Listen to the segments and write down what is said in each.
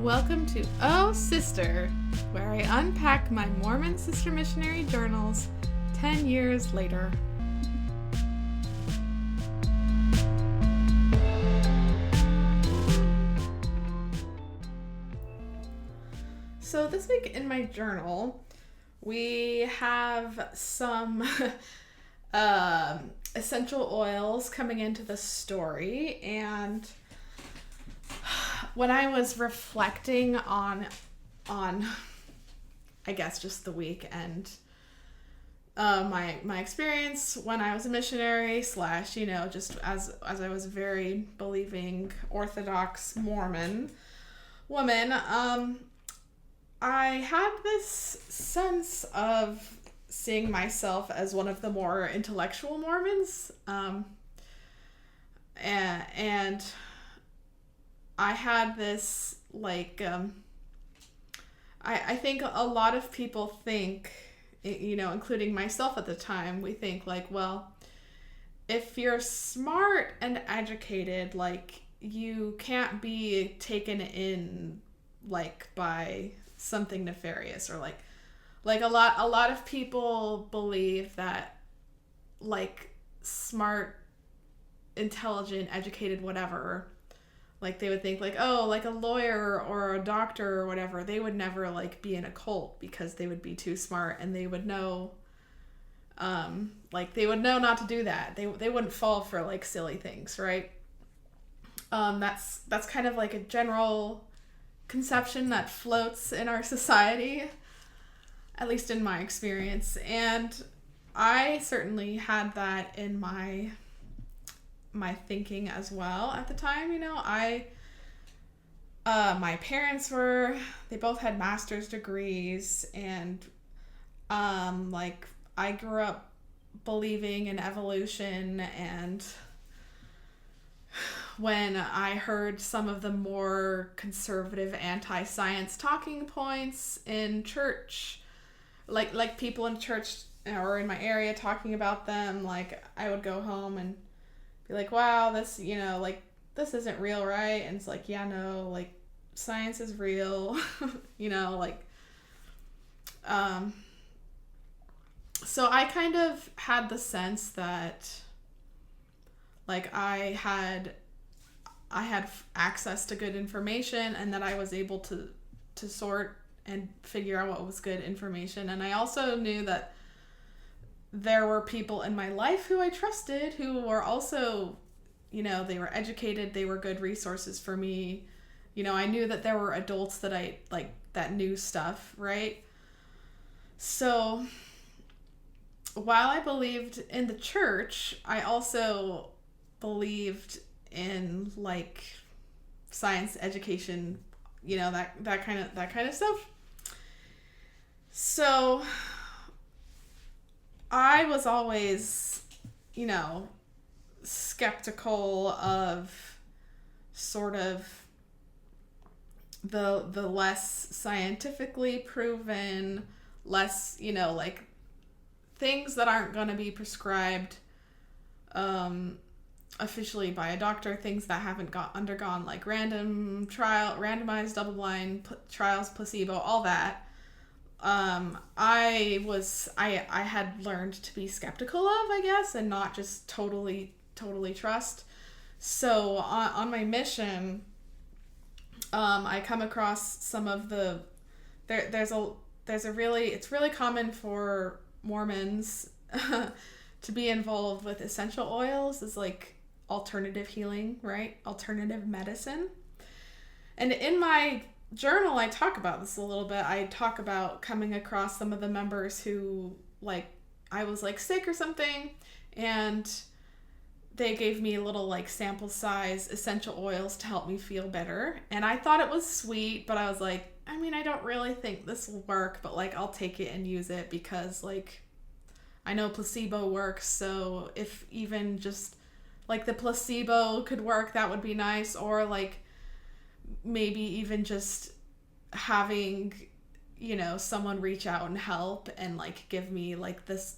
Welcome to OhSister, where I unpack my Mormon sister missionary journals 10 years later. So this week in my journal, we have some essential oils coming into the story, and when I was reflecting on I guess just the week and my experience when I was a missionary / just as I was a very believing Orthodox Mormon woman, I had this sense of seeing myself as one of the more intellectual Mormons, and I had this, I think a lot of people think, including myself at the time, we think, well, if you're smart and educated, you can't be taken in, by something nefarious, or, a lot of people believe that, smart, intelligent, educated, whatever, they would think, a lawyer or a doctor or whatever, they would never, be in a cult because they would be too smart, and they would know, they would know not to do that. They wouldn't fall for, silly things, right? That's kind of, a general conception that floats in our society, at least in my experience. And I certainly had that in my thinking as well at the time. My parents they both had master's degrees, and I grew up believing in evolution, and when I heard some of the more conservative anti-science talking points in church, like people in church or in my area talking about them, I would go home and be wow, this, this isn't real, right? And it's yeah, no, science is real, so I kind of had the sense that, I had access to good information, and that I was able to sort and figure out what was good information. And I also knew that there were people in my life who I trusted, who were also, they were educated, they were good resources for me. I knew that there were adults that that knew stuff, right? So while I believed in the church, I also believed in science education, that kind of stuff. So I was always, skeptical of sort of the less scientifically proven, less, things that aren't going to be prescribed officially by a doctor, things that haven't undergone randomized double-blind trials, placebo, all that. I had learned to be skeptical of, I guess, and not just totally trust. So on my mission, I come across some of it's really common for Mormons to be involved with essential oils as alternative healing, right? Alternative medicine. And in my journal, I talk about this a little bit. I talk about coming across some of the members who, I was sick or something, and they gave me a little sample size essential oils to help me feel better. And I thought it was sweet, but I was I don't really think this will work, but I'll take it and use it because I know placebo works. So if even just the placebo could work, that would be nice. Or maybe even just having, someone reach out and help and give me this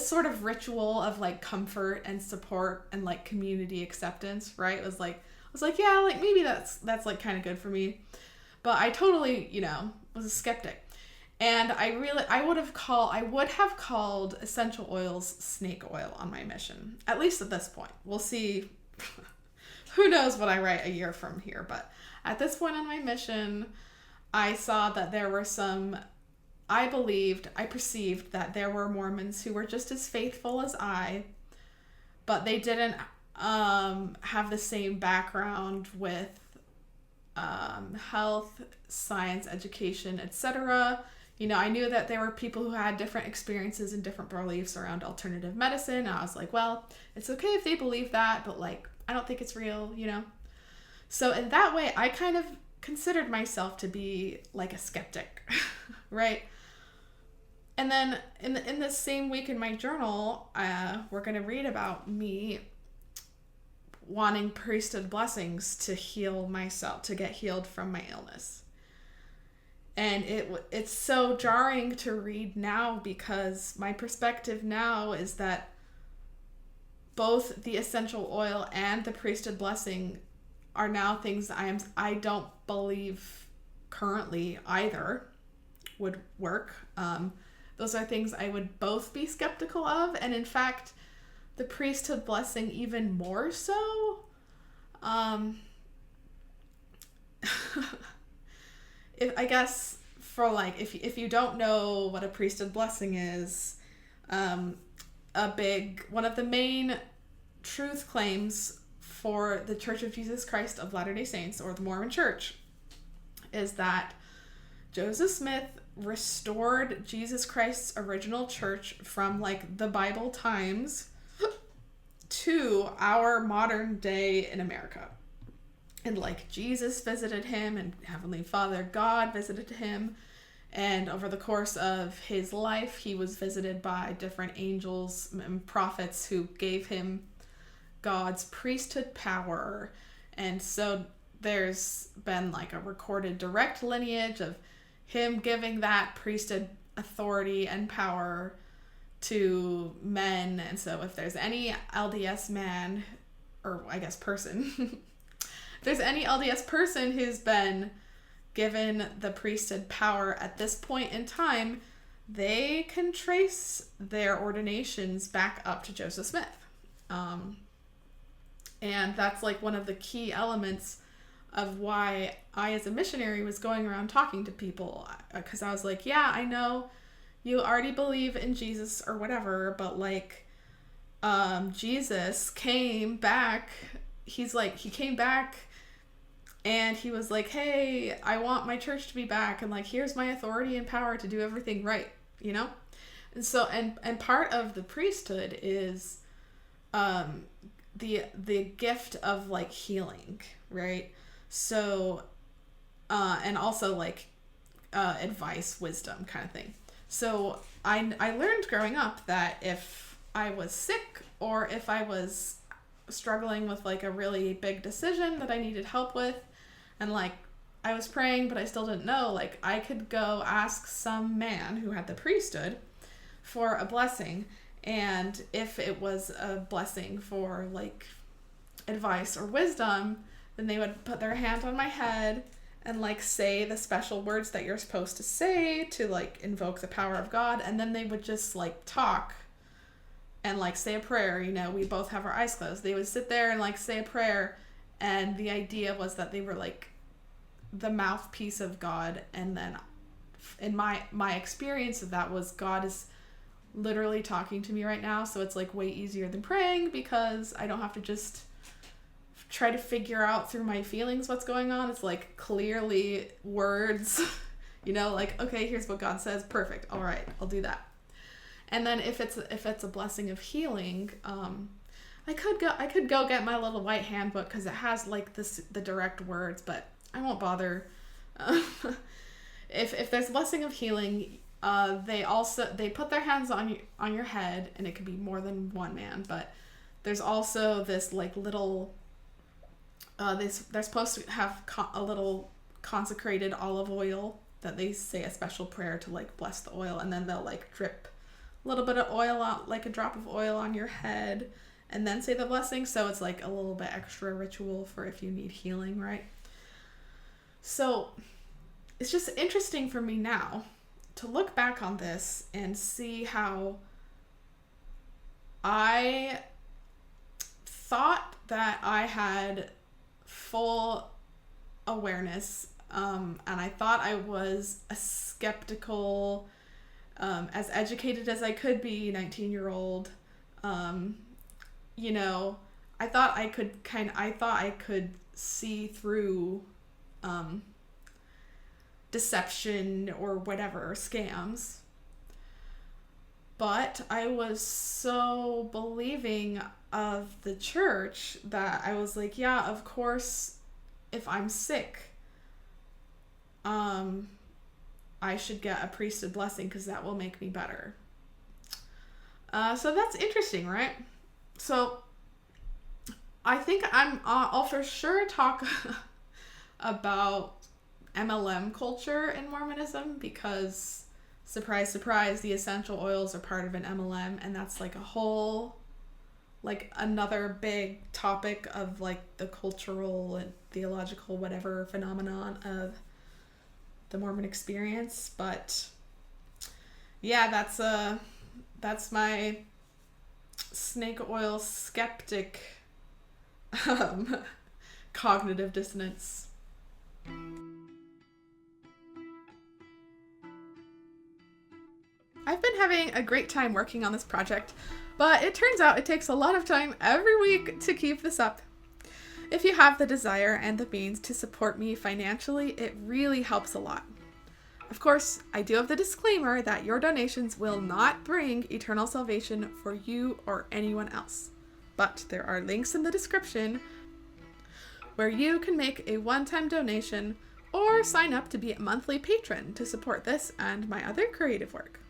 sort of ritual of comfort and support and community acceptance, right? It was yeah, maybe that's kind of good for me. But I totally, was a skeptic. And I would have called essential oils snake oil on my mission. At least at this point. We'll see. Who knows what I write a year from here. But at this point on my mission, I saw that there were I perceived that there were Mormons who were just as faithful as I, but they didn't have the same background with health, science, education, etc. I knew that there were people who had different experiences and different beliefs around alternative medicine. I was like, well, it's okay if they believe that, but I don't think it's real, So in that way, I kind of considered myself to be like a skeptic, right? And then in this same week in my journal, we're going to read about me wanting priesthood blessings to heal myself, to get healed from my illness. And it's so jarring to read now, because my perspective now is that both the essential oil and the priesthood blessing are now things I don't believe currently either would work. Those are things I would both be skeptical of, and in fact, the priesthood blessing even more so. I guess if you don't know what a priesthood blessing is, one of the main truth claims for the Church of Jesus Christ of Latter-day Saints, or the Mormon Church, is that Joseph Smith restored Jesus Christ's original church from the Bible times to our modern day in America. And Jesus visited him, and Heavenly Father God visited him, and over the course of his life he was visited by different angels and prophets who gave him God's priesthood power. And so there's been a recorded direct lineage of him giving that priesthood authority and power to men. And so if there's any LDS man, or I guess person, if there's any LDS person who's been given the priesthood power at this point in time, they can trace their ordinations back up to Joseph Smith. And that's one of the key elements of why I, as a missionary, was going around talking to people, because I was like, yeah, I know you already believe in Jesus or whatever, but Jesus came back. He came back and he was like, hey, I want my church to be back, and here's my authority and power to do everything right, And so, and part of the priesthood is the gift of healing, right? So, and also advice, wisdom kind of thing. So I learned growing up that if I was sick, or if I was struggling with a really big decision that I needed help with, and I was praying but I still didn't know, I could go ask some man who had the priesthood for a blessing. And if it was a blessing for advice or wisdom, then they would put their hand on my head and say the special words that you're supposed to say to invoke the power of God, and then they would just talk and say a prayer. We both have our eyes closed. They would sit there and say a prayer, and the idea was that they were the mouthpiece of God. And then in my experience of that was, God is literally talking to me right now, so it's way easier than praying, because I don't have to just try to figure out through my feelings what's going on. It's clearly words, okay, here's what God says, perfect, all right, I'll do that. And then if it's a blessing of healing, I could go get my little white handbook, because it has the direct words, but I won't bother. If there's a blessing of healing, they put their hands on your head, and it could be more than one man, but there's also this little they're supposed to have a little consecrated olive oil that they say a special prayer to bless the oil, and then they'll drip a little bit of oil out, a drop of oil on your head, and then say the blessing. So it's a little bit extra ritual for if you need healing, right? So it's just interesting for me now to look back on this and see how I thought that I had full awareness, and I thought I was a skeptical, as educated as I could be, 19-year-old. I thought I could see through deception or whatever, or scams. But I was so believing of the church that I was like, yeah, of course, if I'm sick, I should get a priesthood blessing because that will make me better. So that's interesting, right? So I think I'll for sure talk about MLM culture in Mormonism, because surprise, surprise, the essential oils are part of an MLM, and that's like a whole, like another big topic of like the cultural and theological whatever phenomenon of the Mormon experience. But yeah, that's my snake oil skeptic cognitive dissonance. I've been having a great time working on this project, but it turns out it takes a lot of time every week to keep this up. If you have the desire and the means to support me financially, it really helps a lot. Of course, I do have the disclaimer that your donations will not bring eternal salvation for you or anyone else. But there are links in the description where you can make a one-time donation or sign up to be a monthly patron to support this and my other creative work.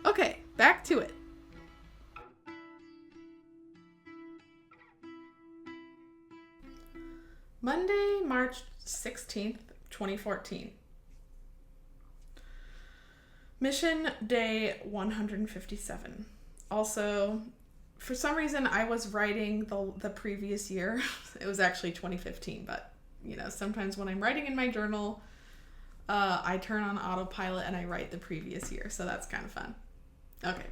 Okay, back to it. Monday, March 16th, 2014. Mission day 157. Also, for some reason, I was writing the previous year. It was actually 2015, but sometimes when I'm writing in my journal, I turn on autopilot and I write the previous year, so that's kind of fun. Okay.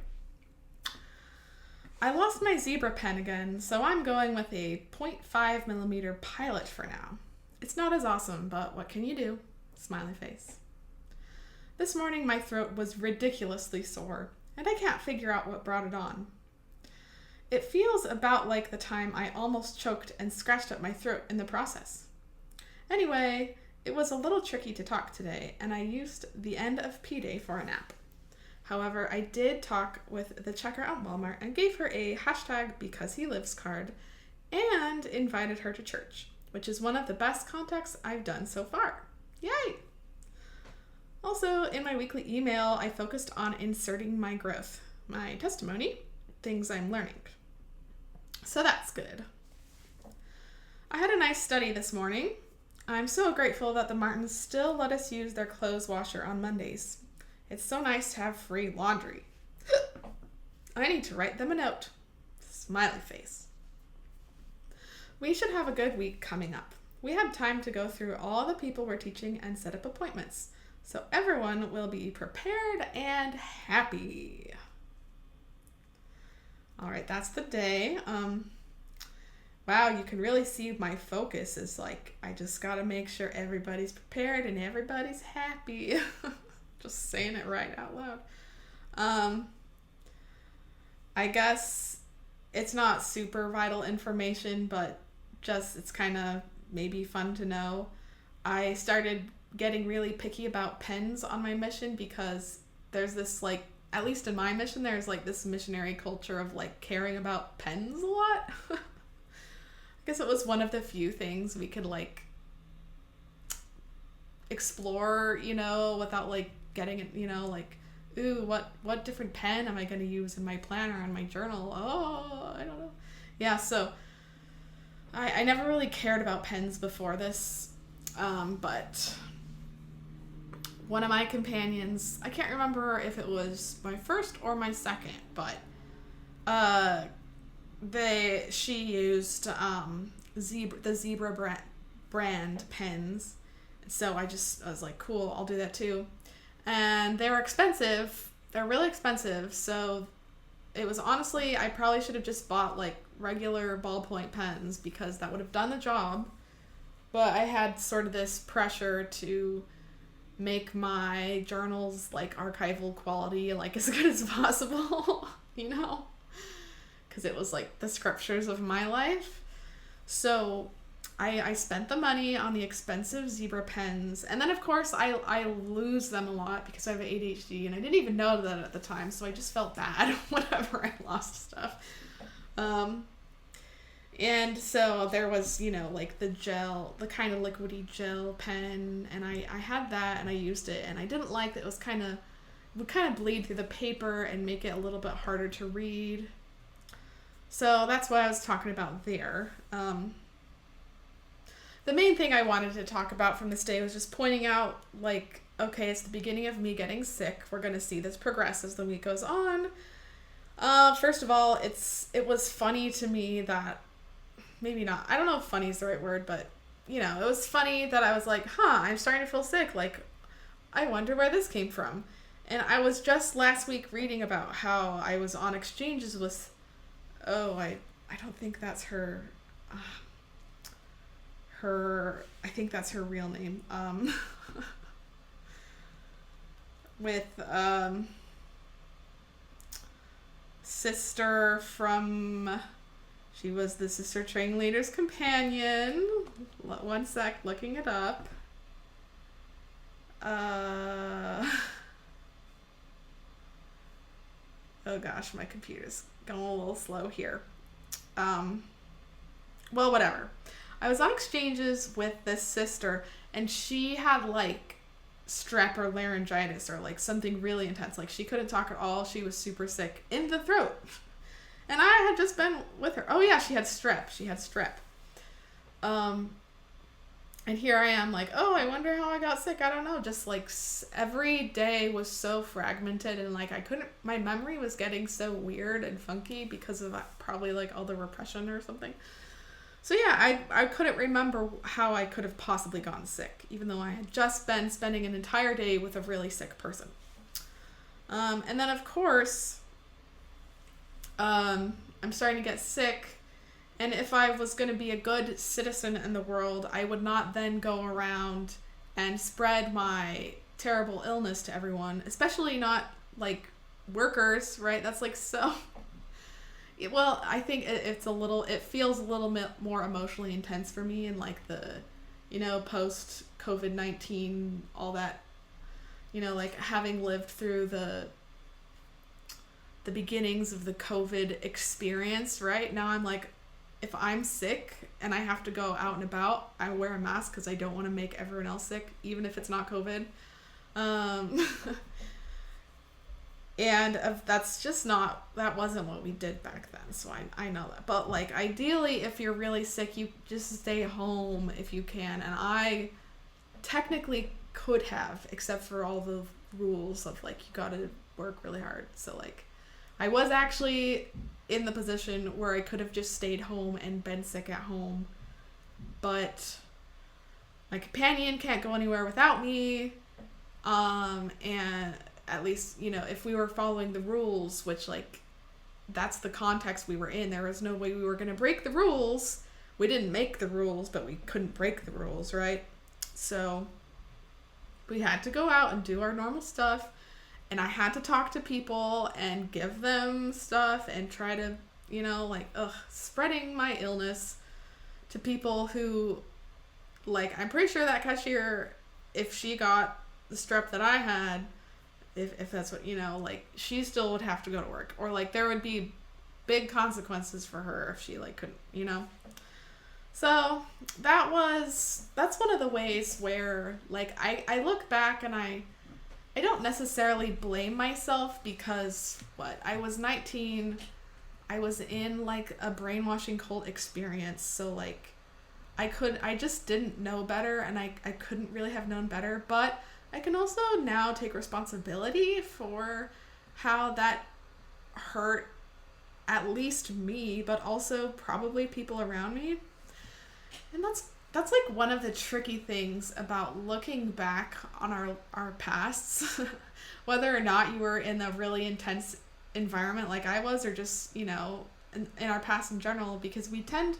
I lost my zebra pen again, so I'm going with a 0.5 millimeter Pilot for now. It's not as awesome, but what can you do? Smiley face. This morning my throat was ridiculously sore, and I can't figure out what brought it on. It feels about like the time I almost choked and scratched up my throat in the process. Anyway, it was a little tricky to talk today, and I used the end of P-Day for a nap. However, I did talk with the checker at Walmart and gave her a #BecauseHeLives card and invited her to church, which is one of the best contacts I've done so far. Yay! Also, in my weekly email, I focused on inserting my growth, my testimony, things I'm learning. So that's good. I had a nice study this morning. I'm so grateful that the Martins still let us use their clothes washer on Mondays. It's so nice to have free laundry. I need to write them a note. Smiley face. We should have a good week coming up. We have time to go through all the people we're teaching and set up appointments, so everyone will be prepared and happy. All right, that's the day. Wow, you can really see my focus is like, I just got to make sure everybody's prepared and everybody's happy. Just saying it right out loud. I guess it's not super vital information, but just it's kind of maybe fun to know. I started getting really picky about pens on my mission because there's this like, at least in my mission, there's like this missionary culture of like caring about pens a lot. I guess it was one of the few things we could like explore, without like getting it, like, ooh, what different pen am I going to use in my planner and my journal? Oh, I don't know. Yeah, so I never really cared about pens before this, but one of my companions, I can't remember if it was my first or my second, but she used the Zebra brand pens, So I was like, cool, I'll do that too. And they were expensive. They're really expensive. So it was honestly, I probably should have just bought like regular ballpoint pens because that would have done the job. But I had sort of this pressure to make my journals like archival quality like as good as possible, you know? Because it was like the scriptures of my life. So I spent the money on the expensive zebra pens. And then, of course, I lose them a lot because I have ADHD. And I didn't even know that at the time. So I just felt bad whenever I lost stuff. And so there was, you know, like the gel, the kind of liquidy gel pen. And I had that and I used it. And I didn't like that it was would kind of bleed through the paper and make it a little bit harder to read. So that's what I was talking about there. The main thing I wanted to talk about from this day was just pointing out, like, okay, it's the beginning of me getting sick. We're going to see this progress as the week goes on. First of all, it was funny to me that, maybe not, I don't know if funny is the right word, but, you know, it was funny that I was like, I'm starting to feel sick. Like, I wonder where this came from. And I was just last week reading about how I was on exchanges with, I don't think that's her, I think that's her real name, with, sister from, she was the sister training leader's companion. One sec, looking it up. Oh gosh, my computer's going a little slow here. Well, whatever. I was on exchanges with this sister, and she had like strep or laryngitis or like something really intense. Like she couldn't talk at all. She was super sick in the throat. And I had just been with her. Oh yeah, she had strep. And here I am like, I wonder how I got sick. I don't know. Just like every day was so fragmented and like my memory was getting so weird and funky because of probably like all the repression or something. So yeah, I couldn't remember how I could have possibly gotten sick, even though I had just been spending an entire day with a really sick person. And then of course, I'm starting to get sick. And if I was going to be a good citizen in the world, I would not then go around and spread my terrible illness to everyone, especially not like workers, right? That's like so... Well, I think it feels a little bit more emotionally intense for me in like the, you know, post COVID-19, all that, you know, like having lived through the beginnings of the COVID experience, right? Now I'm like, if I'm sick and I have to go out and about, I wear a mask because I don't want to make everyone else sick, even if it's not COVID. And that wasn't what we did back then, so I know that. But, like, ideally, if you're really sick, you just stay home if you can. And I technically could have, except for all the rules of, like, you gotta work really hard. So, like, I was actually in the position where I could have just stayed home and been sick at home. But my companion can't go anywhere without me. And... at least, you know, if we were following the rules, which, like, that's the context we were in. There was no way we were going to break the rules. We didn't make the rules, but we couldn't break the rules, right? So we had to go out and do our normal stuff. And I had to talk to people and give them stuff and try to, you know, like, spreading my illness to people who, like, I'm pretty sure that cashier, if she got the strep that I had, if that's what, you know, like, she still would have to go to work. Or, like, there would be big consequences for her if she, like, couldn't, you know. So, that's one of the ways where, like, I look back and I don't necessarily blame myself because, I was 19, I was in, like, a brainwashing cult experience, so, like, I just didn't know better, and I couldn't really have known better, but I can also now take responsibility for how that hurt at least me, but also probably people around me. And that's like one of the tricky things about looking back on our pasts, whether or not you were in a really intense environment like I was, or just, you know, in our past in general, because we tend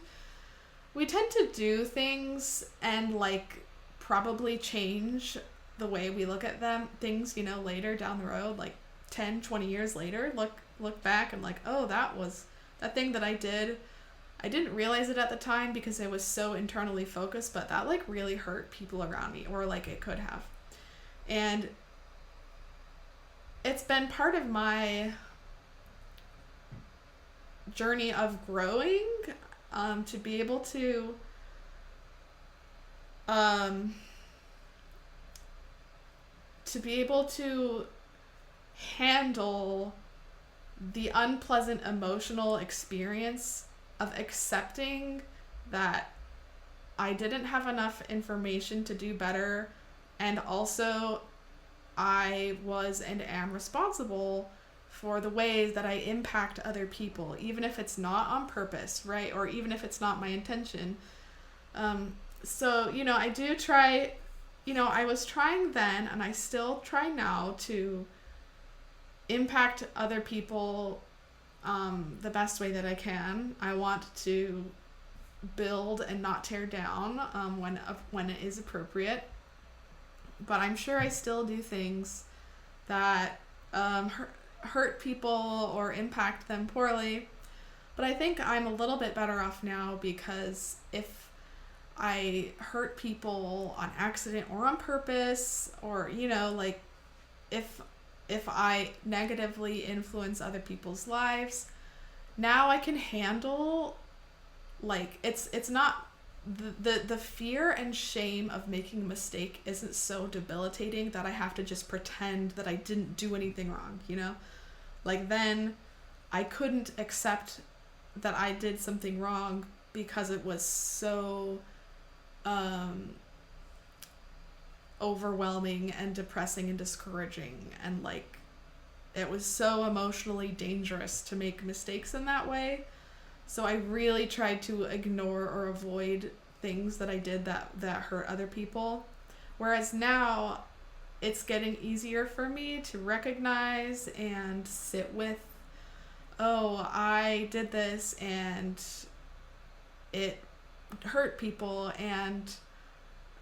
to do things and like probably change the way we look at things, you know, later down the road, like 10, 20 years later, look back and like, oh, that thing that I did, I didn't realize it at the time because I was so internally focused, but that like really hurt people around me, or like it could have. And it's been part of my journey of growing, to be able to handle the unpleasant emotional experience of accepting that I didn't have enough information to do better, and also I was and am responsible for the ways that I impact other people, even if it's not on purpose, right? Or even if it's not my intention. So, you know, I do try, you know, I was trying then, and I still try now to impact other people the best way that I can. I want to build and not tear down when it is appropriate. But I'm sure I still do things that hurt people or impact them poorly. But I think I'm a little bit better off now, because if I hurt people on accident or on purpose, or, you know, like if I negatively influence other people's lives, now I can handle, like, it's not, the fear and shame of making a mistake isn't so debilitating that I have to just pretend that I didn't do anything wrong, you know? Like, then I couldn't accept that I did something wrong because it was so overwhelming and depressing and discouraging, and like it was so emotionally dangerous to make mistakes in that way. So I really tried to ignore or avoid things that I did that hurt other people. Whereas now it's getting easier for me to recognize and sit with, oh, I did this and it hurt people, and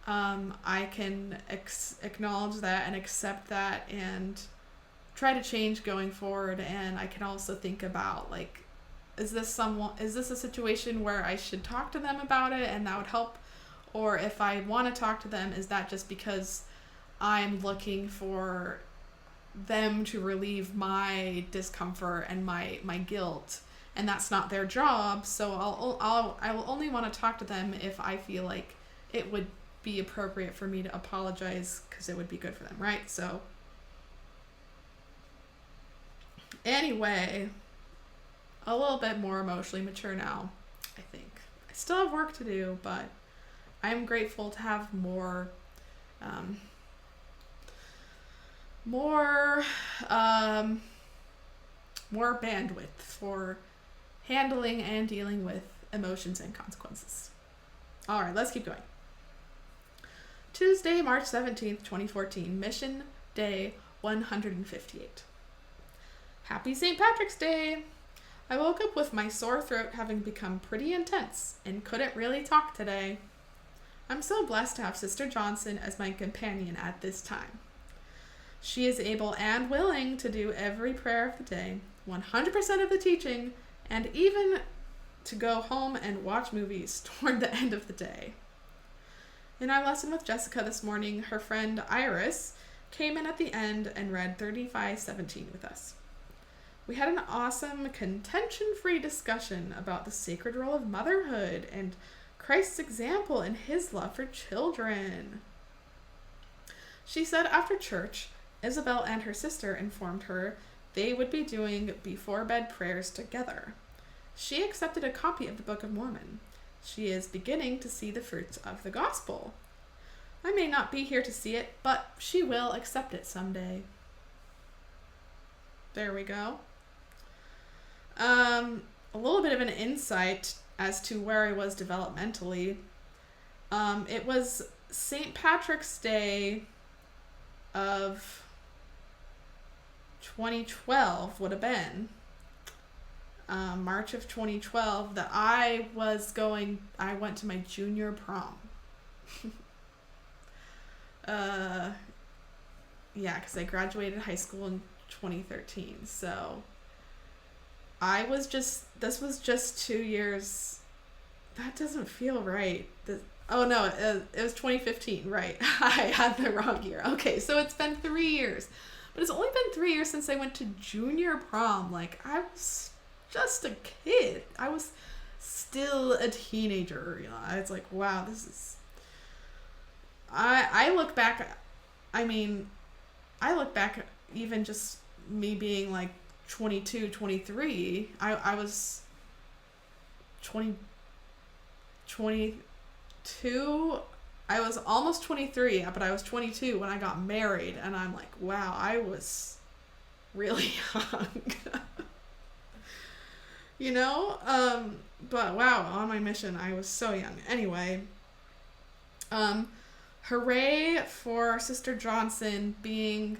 I can acknowledge that and accept that and try to change going forward. And I can also think about, like, is this a situation where I should talk to them about it and that would help? Or if I want to talk to them, is that just because I'm looking for them to relieve my discomfort and my guilt, and that's not their job? So I will only want to talk to them if I feel like it would be appropriate for me to apologize, because it would be good for them, right? So anyway, a little bit more emotionally mature now, I think. I still have work to do, but I'm grateful to have more bandwidth for handling and dealing with emotions and consequences. All right, let's keep going. Tuesday, March 17th, 2014, Mission Day 158. Happy St. Patrick's Day! I woke up with my sore throat having become pretty intense and couldn't really talk today. I'm so blessed to have Sister Johnson as my companion at this time. She is able and willing to do every prayer of the day, 100% of the teaching, and even to go home and watch movies toward the end of the day. In our lesson with Jessica this morning, her friend Iris came in at the end and read 35:17 with us. We had an awesome, contention-free discussion about the sacred role of motherhood and Christ's example in his love for children. She said after church, Isabel and her sister informed her they would be doing before-bed prayers together. She accepted a copy of the Book of Mormon. She is beginning to see the fruits of the gospel. I may not be here to see it, but she will accept it someday. There we go. A little bit of an insight as to where I was developmentally. It was St. Patrick's Day of 2012 would have been. March of 2012 that I went to my junior prom. Yeah, because I graduated high school in 2013. So this was just 2 years. That doesn't feel right. Oh no, it was 2015, right. I had the wrong year. Okay, so it's been 3 years. But it's only been 3 years since I went to junior prom. Like, I was just a kid. I was still a teenager. You know, it's like, wow, this is... I look back, even just me being like 22, 23. I was 22. I was almost 23, but I was 22 when I got married, and I'm like, wow, I was really young. You know? But wow, on my mission, I was so young. Anyway, hooray for Sister Johnson being,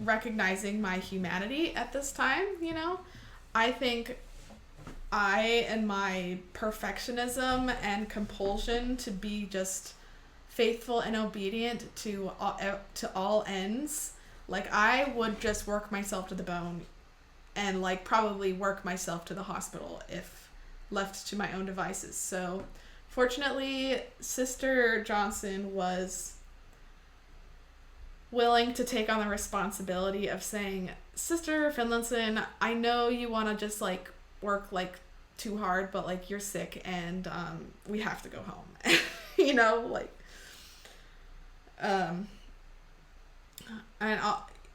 recognizing my humanity at this time, you know? I think I and my perfectionism and compulsion to be just faithful and obedient to all ends, like I would just work myself to the bone and like probably work myself to the hospital if left to my own devices. So fortunately, Sister Johnson was willing to take on the responsibility of saying, Sister Finlinson, I know you want to just like work like too hard, but like you're sick and we have to go home. You know, like and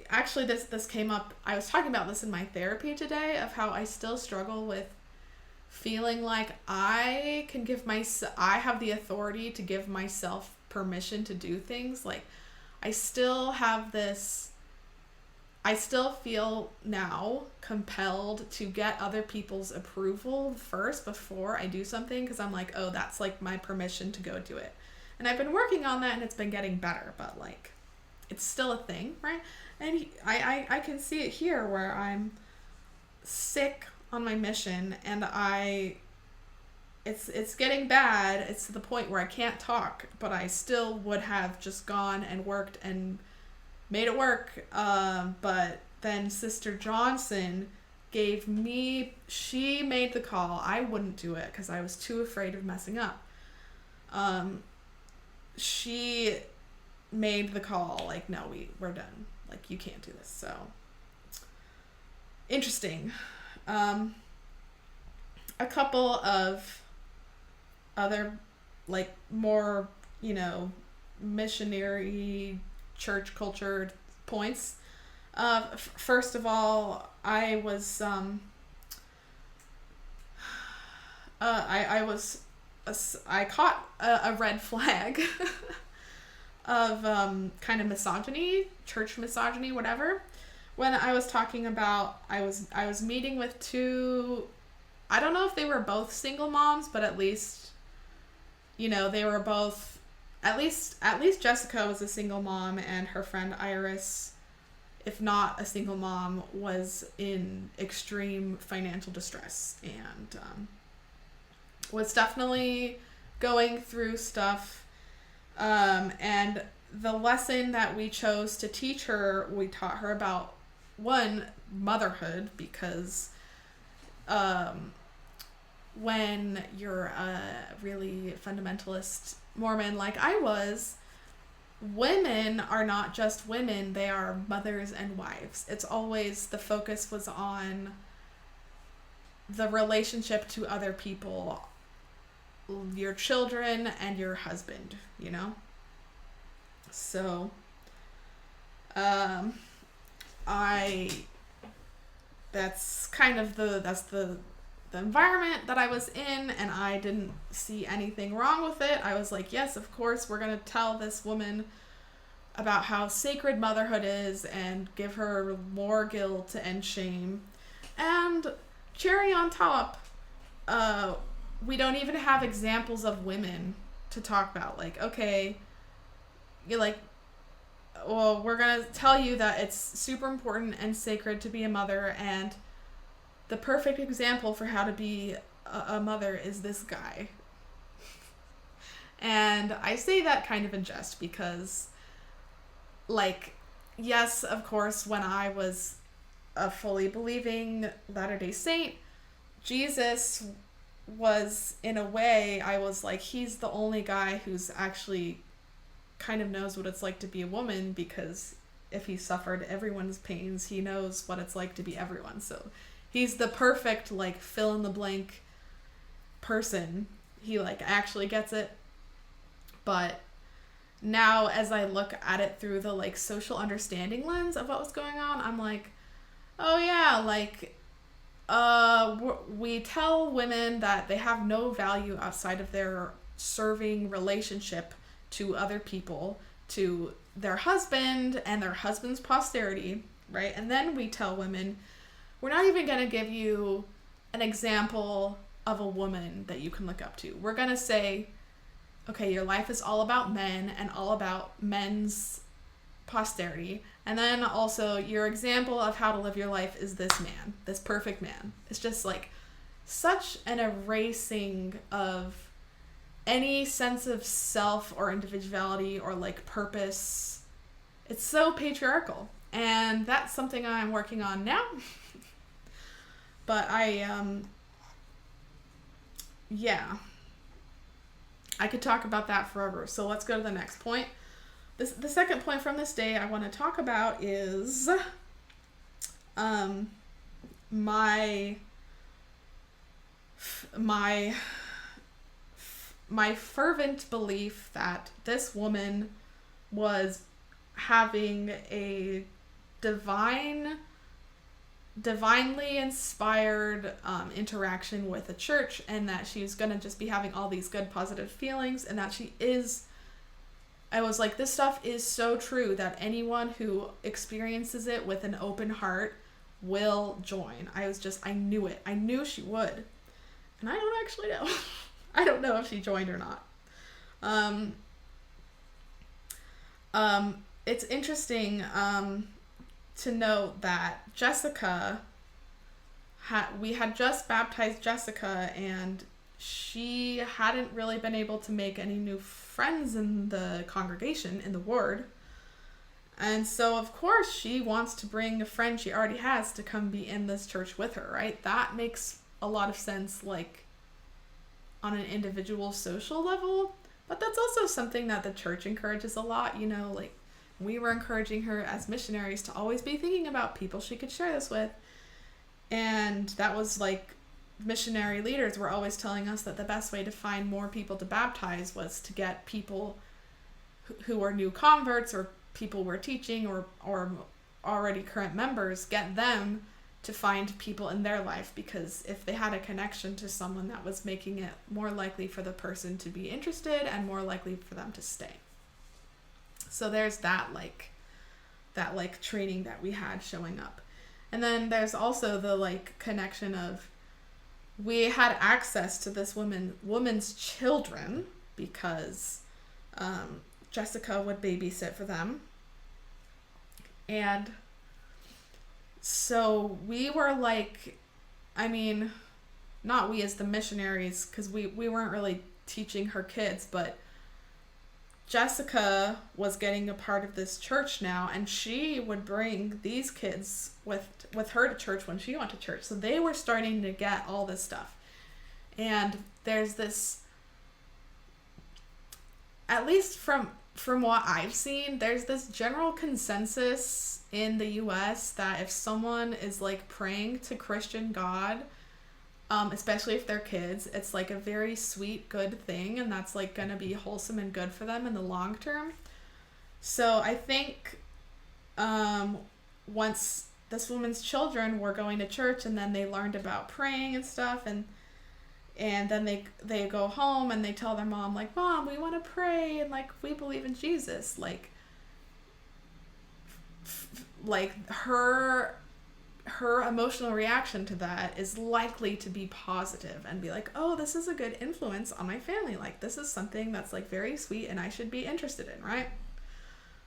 actually this came up, I was talking about this in my therapy today, of how I still struggle with feeling like I have the authority to give myself permission to do things. Like I still feel now compelled to get other people's approval first before I do something, because I'm like, oh, that's like my permission to go do it. And I've been working on that and it's been getting better, but like it's still a thing, right? And I can see it here where I'm sick on my mission and it's getting bad. It's to the point where I can't talk, but I still would have just gone and worked and made it work. But then Sister Johnson she made the call. I wouldn't do it because I was too afraid of messing up. She made the call, like, no, we're done. Like, you can't do this. So, interesting. A couple of other, like, more, you know, missionary church culture points. First of all, I was, I caught a red flag of kind of misogyny, church misogyny, whatever. When I was talking about, I was meeting with two, I don't know if they were both single moms, but at least, you know, they were both, at least Jessica was a single mom, and her friend Iris, if not a single mom, was in extreme financial distress and was definitely going through stuff. And the lesson that we chose to teach her, we taught her about, one, motherhood, because when you're a really fundamentalist Mormon like I was, women are not just women, they are mothers and wives. It's always, the focus was on the relationship to other people, your children and your husband, you know? So, that's kind of the environment that I was in, and I didn't see anything wrong with it. I was like, yes, of course, we're going to tell this woman about how sacred motherhood is and give her more guilt and shame. And cherry on top, we don't even have examples of women to talk about. Like, okay, you're like, well, we're going to tell you that it's super important and sacred to be a mother, and the perfect example for how to be a mother is this guy. And I say that kind of in jest because, like, yes, of course, when I was a fully believing Latter-day Saint, Jesus was, in a way, I was like, he's the only guy who's actually kind of knows what it's like to be a woman, because if he suffered everyone's pains, he knows what it's like to be everyone. So he's the perfect, like, fill-in-the-blank person. He, like, actually gets it. But now, as I look at it through the, like, social understanding lens of what was going on, I'm like, oh yeah, like, we tell women that they have no value outside of their serving relationship to other people, to their husband and their husband's posterity, right? And then we tell women, we're not even going to give you an example of a woman that you can look up to. We're going to say, okay, your life is all about men and all about men's posterity. And then also your example of how to live your life is this man, this perfect man. It's just like such an erasing of any sense of self or individuality or like purpose. It's so patriarchal, and that's something I'm working on now. But yeah, I could talk about that forever. So let's go to the next point. The second point from this day I want to talk about is my fervent belief that this woman was having a divinely inspired interaction with a church, and that she was going to just be having all these good positive feelings, and that she is. I was like, this stuff is so true that anyone who experiences it with an open heart will join. I knew it. I knew she would. And I don't actually know. I don't know if she joined or not. It's interesting to note that Jessica, we had just baptized Jessica, and she hadn't really been able to make any new friends in the congregation, in the ward. And so, of course, she wants to bring a friend she already has to come be in this church with her, right? That makes a lot of sense, like, on an individual social level. But that's also something that the church encourages a lot, you know, like, we were encouraging her as missionaries to always be thinking about people she could share this with. And that was, like, missionary leaders were always telling us that the best way to find more people to baptize was to get people who were new converts, or people were teaching, or already current members, get them to find people in their life, because if they had a connection to someone, that was making it more likely for the person to be interested and more likely for them to stay. So there's that training that we had showing up. And then there's also the like connection of, we had access to this woman's children because Jessica would babysit for them. And so we were like, I mean, not we as the missionaries, because we weren't really teaching her kids, but Jessica was getting a part of this church now, and she would bring these kids with her to church when she went to church. So they were starting to get all this stuff. And there's this, at least from what I've seen, there's this general consensus in the US that if someone is like praying to Christian God, especially if they're kids, it's like a very sweet, good thing, and that's like gonna be wholesome and good for them in the long term. So I think once this woman's children were going to church, and then they learned about praying and stuff, and then they go home and they tell their mom, like, Mom, we want to pray, and like we believe in Jesus, like her her emotional reaction to that is likely to be positive and be like, oh, this is a good influence on my family. Like, this is something that's like very sweet and I should be interested in, right?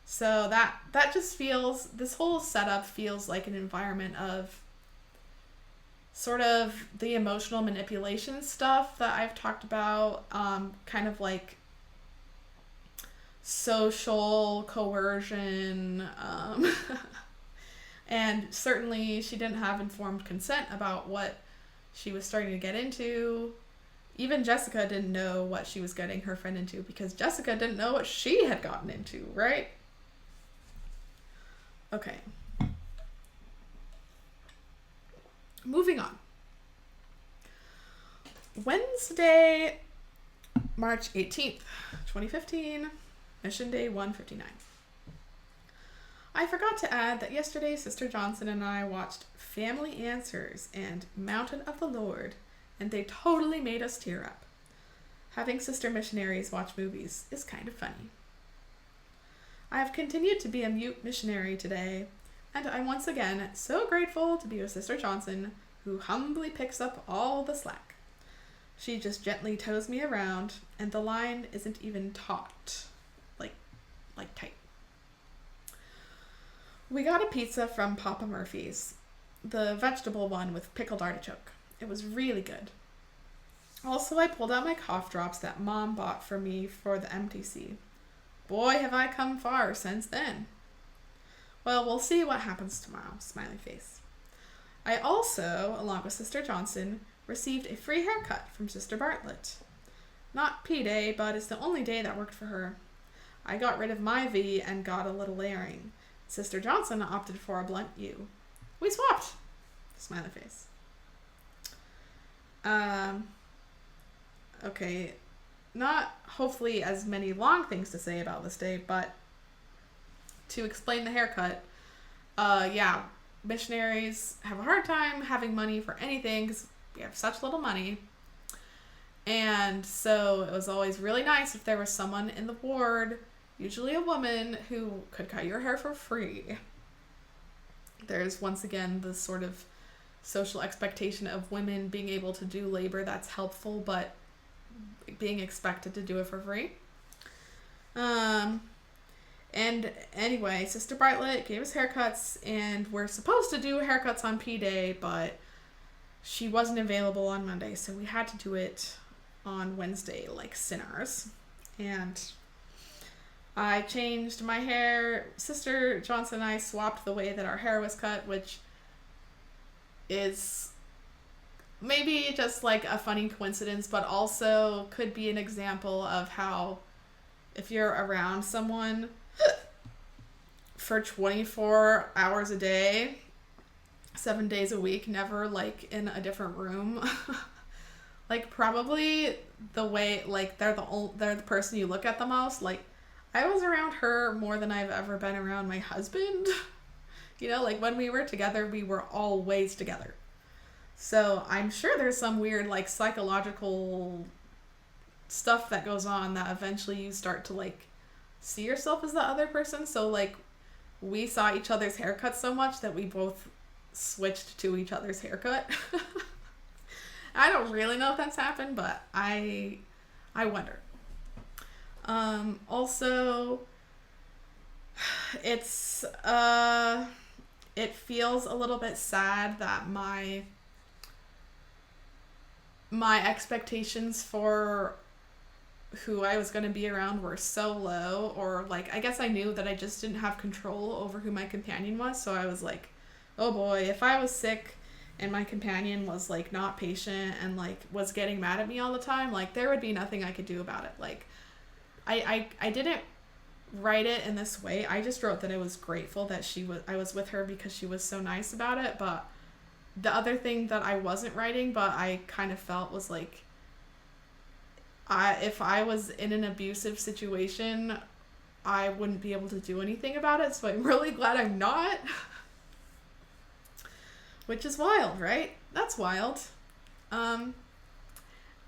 So that just feels, this whole setup feels like an environment of sort of the emotional manipulation stuff that I've talked about, kind of like social coercion, and certainly she didn't have informed consent about what she was starting to get into. Even Jessica didn't know what she was getting her friend into because Jessica didn't know what she had gotten into, right? Okay. Moving on. Wednesday, March 18th, 2015, Mission Day 159. I forgot to add that yesterday Sister Johnson and I watched Family Answers and Mountain of the Lord, and they totally made us tear up. Having sister missionaries watch movies is kind of funny. I have continued to be a mute missionary today, and I'm once again so grateful to be with Sister Johnson, who humbly picks up all the slack. She just gently tows me around, and the line isn't even taut, like tight. We got a pizza from Papa Murphy's, the vegetable one with pickled artichoke. It was really good. Also, I pulled out my cough drops that Mom bought for me for the MTC. Boy, have I come far since then. Well, we'll see what happens tomorrow, smiley face. I also, along with Sister Johnson, received a free haircut from Sister Bartlett. Not P-Day, but it's the only day that worked for her. I got rid of my V and got a little layering. Sister Johnson opted for a blunt U. We swapped! Smiley face. Okay, not hopefully as many long things to say about this day, but to explain the haircut, yeah, missionaries have a hard time having money for anything because we have such little money. And so it was always really nice if there was someone in the ward, usually a woman, who could cut your hair for free. There's once again the sort of social expectation of women being able to do labor that's helpful, but being expected to do it for free. And anyway, Sister Bartlett gave us haircuts, and we're supposed to do haircuts on P-Day, but she wasn't available on Monday, so we had to do it on Wednesday like sinners. And I changed my hair. Sister Johnson and I swapped the way that our hair was cut, which is maybe just like a funny coincidence, but also could be an example of how if you're around someone for 24 hours a day, 7 days a week, never like in a different room, like probably the way, like they're the person you look at the most. Like I was around her more than I've ever been around my husband. You know, like when we were together, we were always together. So I'm sure there's some weird like psychological stuff that goes on that eventually you start to like see yourself as the other person. So like we saw each other's haircut so much that we both switched to each other's haircut. I don't really know if that's happened, but I wonder. Also, it's it feels a little bit sad that my expectations for who I was going to be around were so low, or like I guess I knew that I just didn't have control over who my companion was, so I was like, oh boy, if I was sick and my companion was like not patient and like was getting mad at me all the time, like there would be nothing I could do about it. Like I didn't write it in this way. I just wrote that I was grateful that I was with her because she was so nice about it. But the other thing that I wasn't writing, but I kind of felt was like, if I was in an abusive situation, I wouldn't be able to do anything about it. So I'm really glad I'm not. Which is wild, right? That's wild. And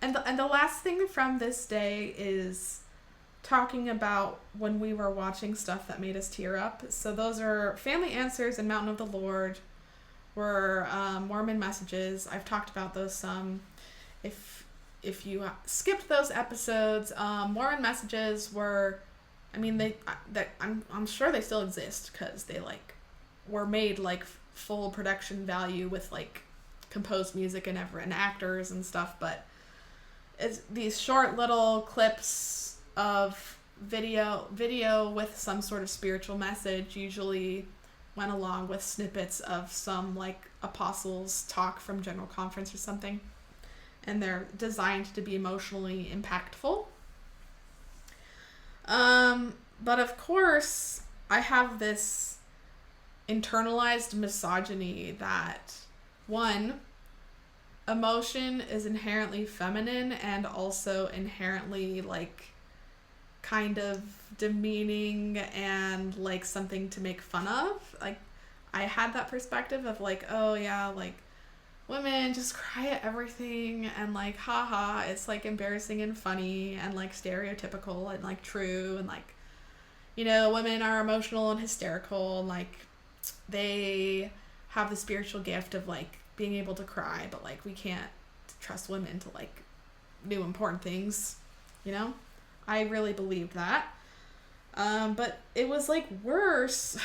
the last thing from this day is talking about when we were watching stuff that made us tear up. So those are Family Answers and Mountain of the Lord. were Mormon messages. I've talked about those some. If you skipped those episodes, Mormon messages were, I mean, I'm sure they still exist because they like were made like full production value with like composed music and actors and stuff, but it's these short little clips of video with some sort of spiritual message, usually went along with snippets of some like apostles talk from General Conference or something, and they're designed to be emotionally impactful. But of course, I have this internalized misogyny that, one, emotion is inherently feminine and also inherently like kind of demeaning and like something to make fun of. Like, I had that perspective of like, oh yeah, like women just cry at everything and like haha, it's like embarrassing and funny and like stereotypical and like true, and like, you know, women are emotional and hysterical and like they have the spiritual gift of like being able to cry, but like we can't trust women to like do important things, you know? I really believed that. But it was like worse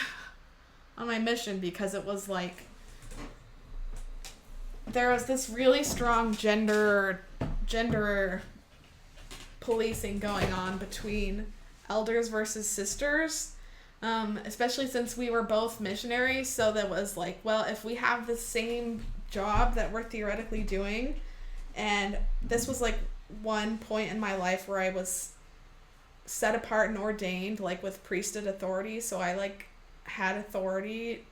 on my mission because it was like there was this really strong gender policing going on between elders versus sisters, especially since we were both missionaries. So that was like, well, if we have the same job that we're theoretically doing, and this was like one point in my life where I was set apart and ordained like with priesthood authority, so I like had authority.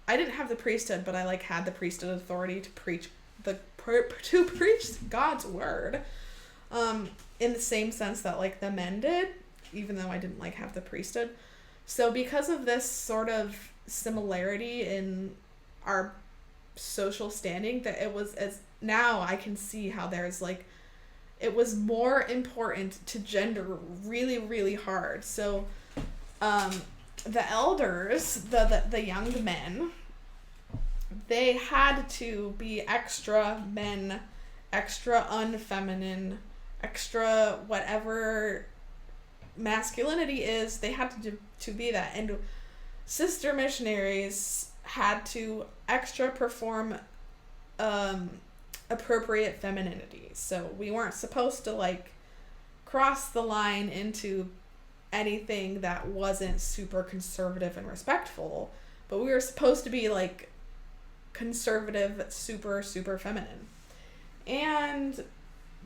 I didn't have the priesthood, but I like had the priesthood authority to preach God's word, in the same sense that like the men did, even though I didn't like have the priesthood. So because of this sort of similarity in our social standing, that it was, as now I can see how there's like, it was more important to gender really, really hard. So the elders, the young men, they had to be extra men, extra unfeminine, extra whatever masculinity is, they had to be that. And sister missionaries had to extra perform appropriate femininity. So we weren't supposed to like cross the line into anything that wasn't super conservative and respectful, but we were supposed to be like conservative, super feminine. And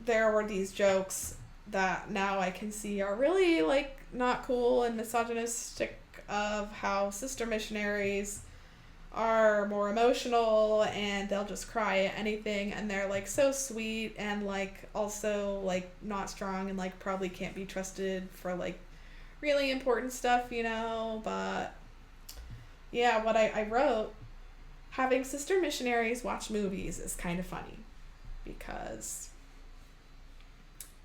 there were these jokes that now I can see are really like not cool and misogynistic, of how sister missionaries are more emotional and they'll just cry at anything, and they're like so sweet and like also like not strong and like probably can't be trusted for like really important stuff, you know. But yeah, what I wrote, having sister missionaries watch movies is kind of funny, because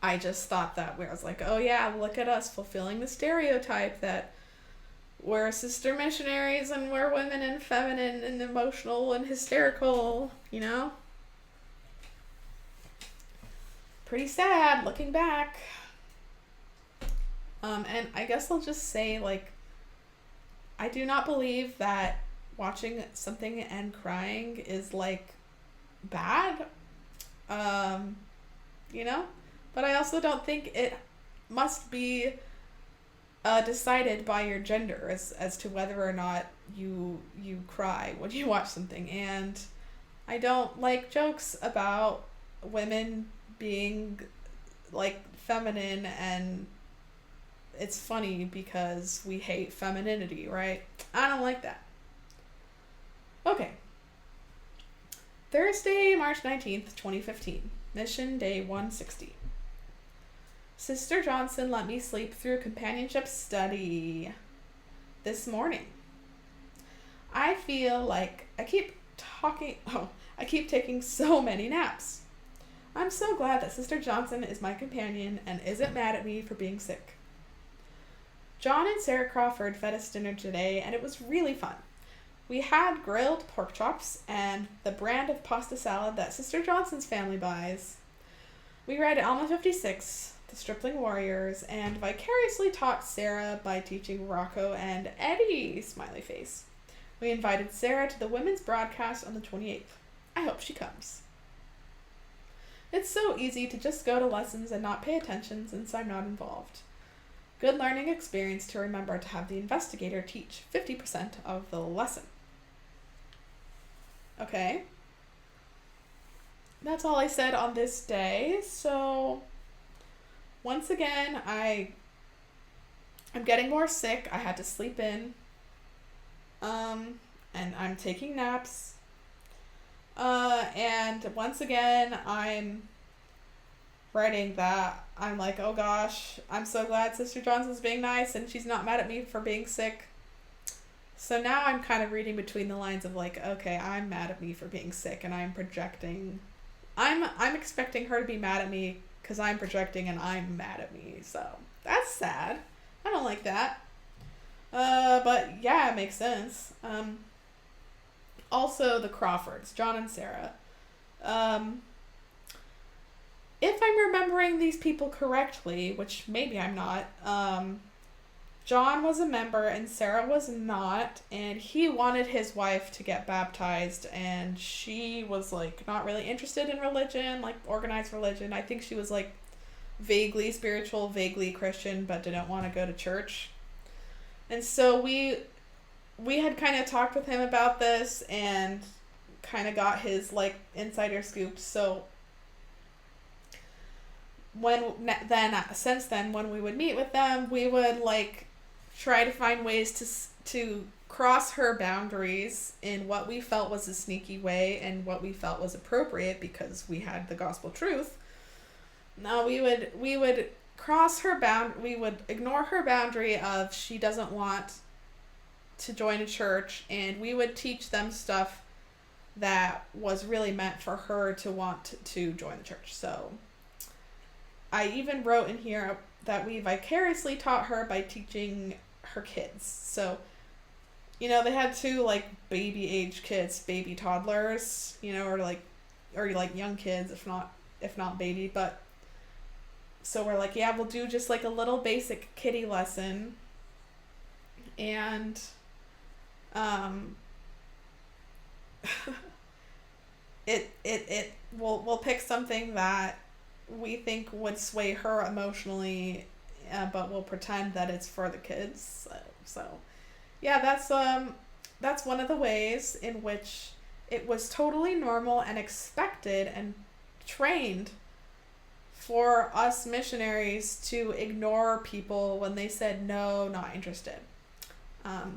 I just thought that, where I was like, oh yeah, look at us fulfilling the stereotype that we're sister missionaries and we're women and feminine and emotional and hysterical, you know? Pretty sad looking back. And I guess I'll just say, like, I do not believe that watching something and crying is like bad, you know? But I also don't think it must be decided by your gender as to whether or not you cry when you watch something. And I don't like jokes about women being like feminine, and it's funny because we hate femininity, right? I don't like that. Okay. Thursday, March 19th, 2015. Mission Day 160. Sister Johnson let me sleep through companionship study this morning. I feel like I keep taking so many naps. I'm so glad that Sister Johnson is my companion and isn't mad at me for being sick. John and Sarah Crawford fed us dinner today, and it was really fun. We had grilled pork chops and the brand of pasta salad that Sister Johnson's family buys. We read Alma 56, The Stripling Warriors, and vicariously taught Sarah by teaching Rocco and Eddie, smiley face. We invited Sarah to the women's broadcast on the 28th. I hope she comes. It's so easy to just go to lessons and not pay attention since I'm not involved. Good learning experience to remember to have the investigator teach 50% of the lesson. Okay. That's all I said on this day. So, once again, I'm getting more sick. I had to sleep in. And I'm taking naps. And once again, I'm writing that I'm like, oh gosh, I'm so glad Sister Johnson's being nice and she's not mad at me for being sick. So now I'm kind of reading between the lines of like, okay, I'm mad at me for being sick and I'm projecting. I'm expecting her to be mad at me because I'm projecting and I'm mad at me. So that's sad. I don't like that. But yeah, it makes sense. Also the Crawfords, John and Sarah. If I'm remembering these people correctly, which maybe I'm not, John was a member and Sarah was not, and he wanted his wife to get baptized, and she was, like, not really interested in religion, like, organized religion. I think she was, like, vaguely spiritual, vaguely Christian, but didn't want to go to church. And so we had kind of talked with him about this and kind of got his, like, insider scoop. So since then, when we would meet with them, we would, like, try to find ways to cross her boundaries in what we felt was a sneaky way and what we felt was appropriate because we had the gospel truth. Now we would cross her we would ignore her boundary of she doesn't want to join a church, and we would teach them stuff that was really meant for her to want to join the church. So I even wrote in here that we vicariously taught her by teaching her kids. So, you know, they had two, like, baby age kids, baby toddlers, you know, or young kids, if not baby, but so we're like, yeah, we'll do just like a little basic kiddie lesson, and we'll pick something that we think would sway her emotionally, but we'll pretend that it's for the kids. So yeah, that's one of the ways in which it was totally normal and expected and trained for us missionaries to ignore people when they said no, not interested. So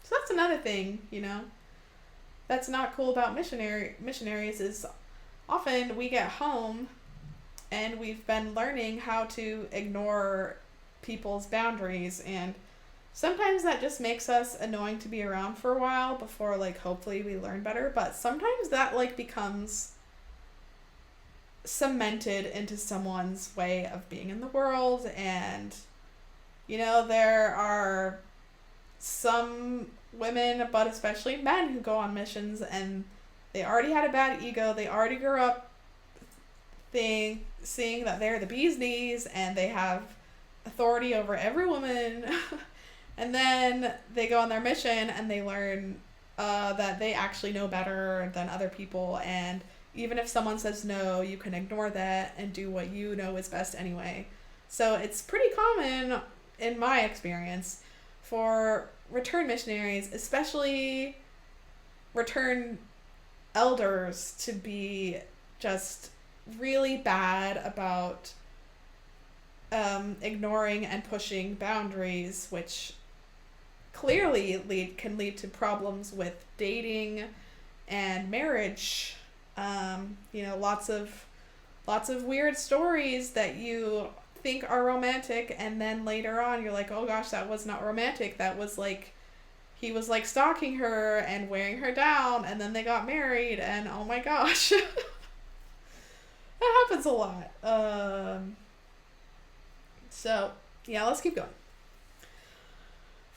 that's another thing, you know, that's not cool about missionaries is often we get home and we've been learning how to ignore people's boundaries, and sometimes that just makes us annoying to be around for a while before, like, hopefully we learn better, but sometimes that, like, becomes cemented into someone's way of being in the world. And, you know, there are some women, but especially men, who go on missions and they already had a bad ego, they already grew up seeing that they're the bee's knees and they have authority over every woman. And then they go on their mission and they learn that they actually know better than other people, and even if someone says no, you can ignore that and do what you know is best anyway. So it's pretty common, in my experience, for return missionaries, especially return elders, to be just really bad about ignoring and pushing boundaries, which clearly can lead to problems with dating and marriage. You know, lots of weird stories that you think are romantic, and then later on you're like, oh gosh, that was not romantic. That was like, he was like stalking her and wearing her down, and then they got married, and oh my gosh. That happens a lot. So yeah, let's keep going.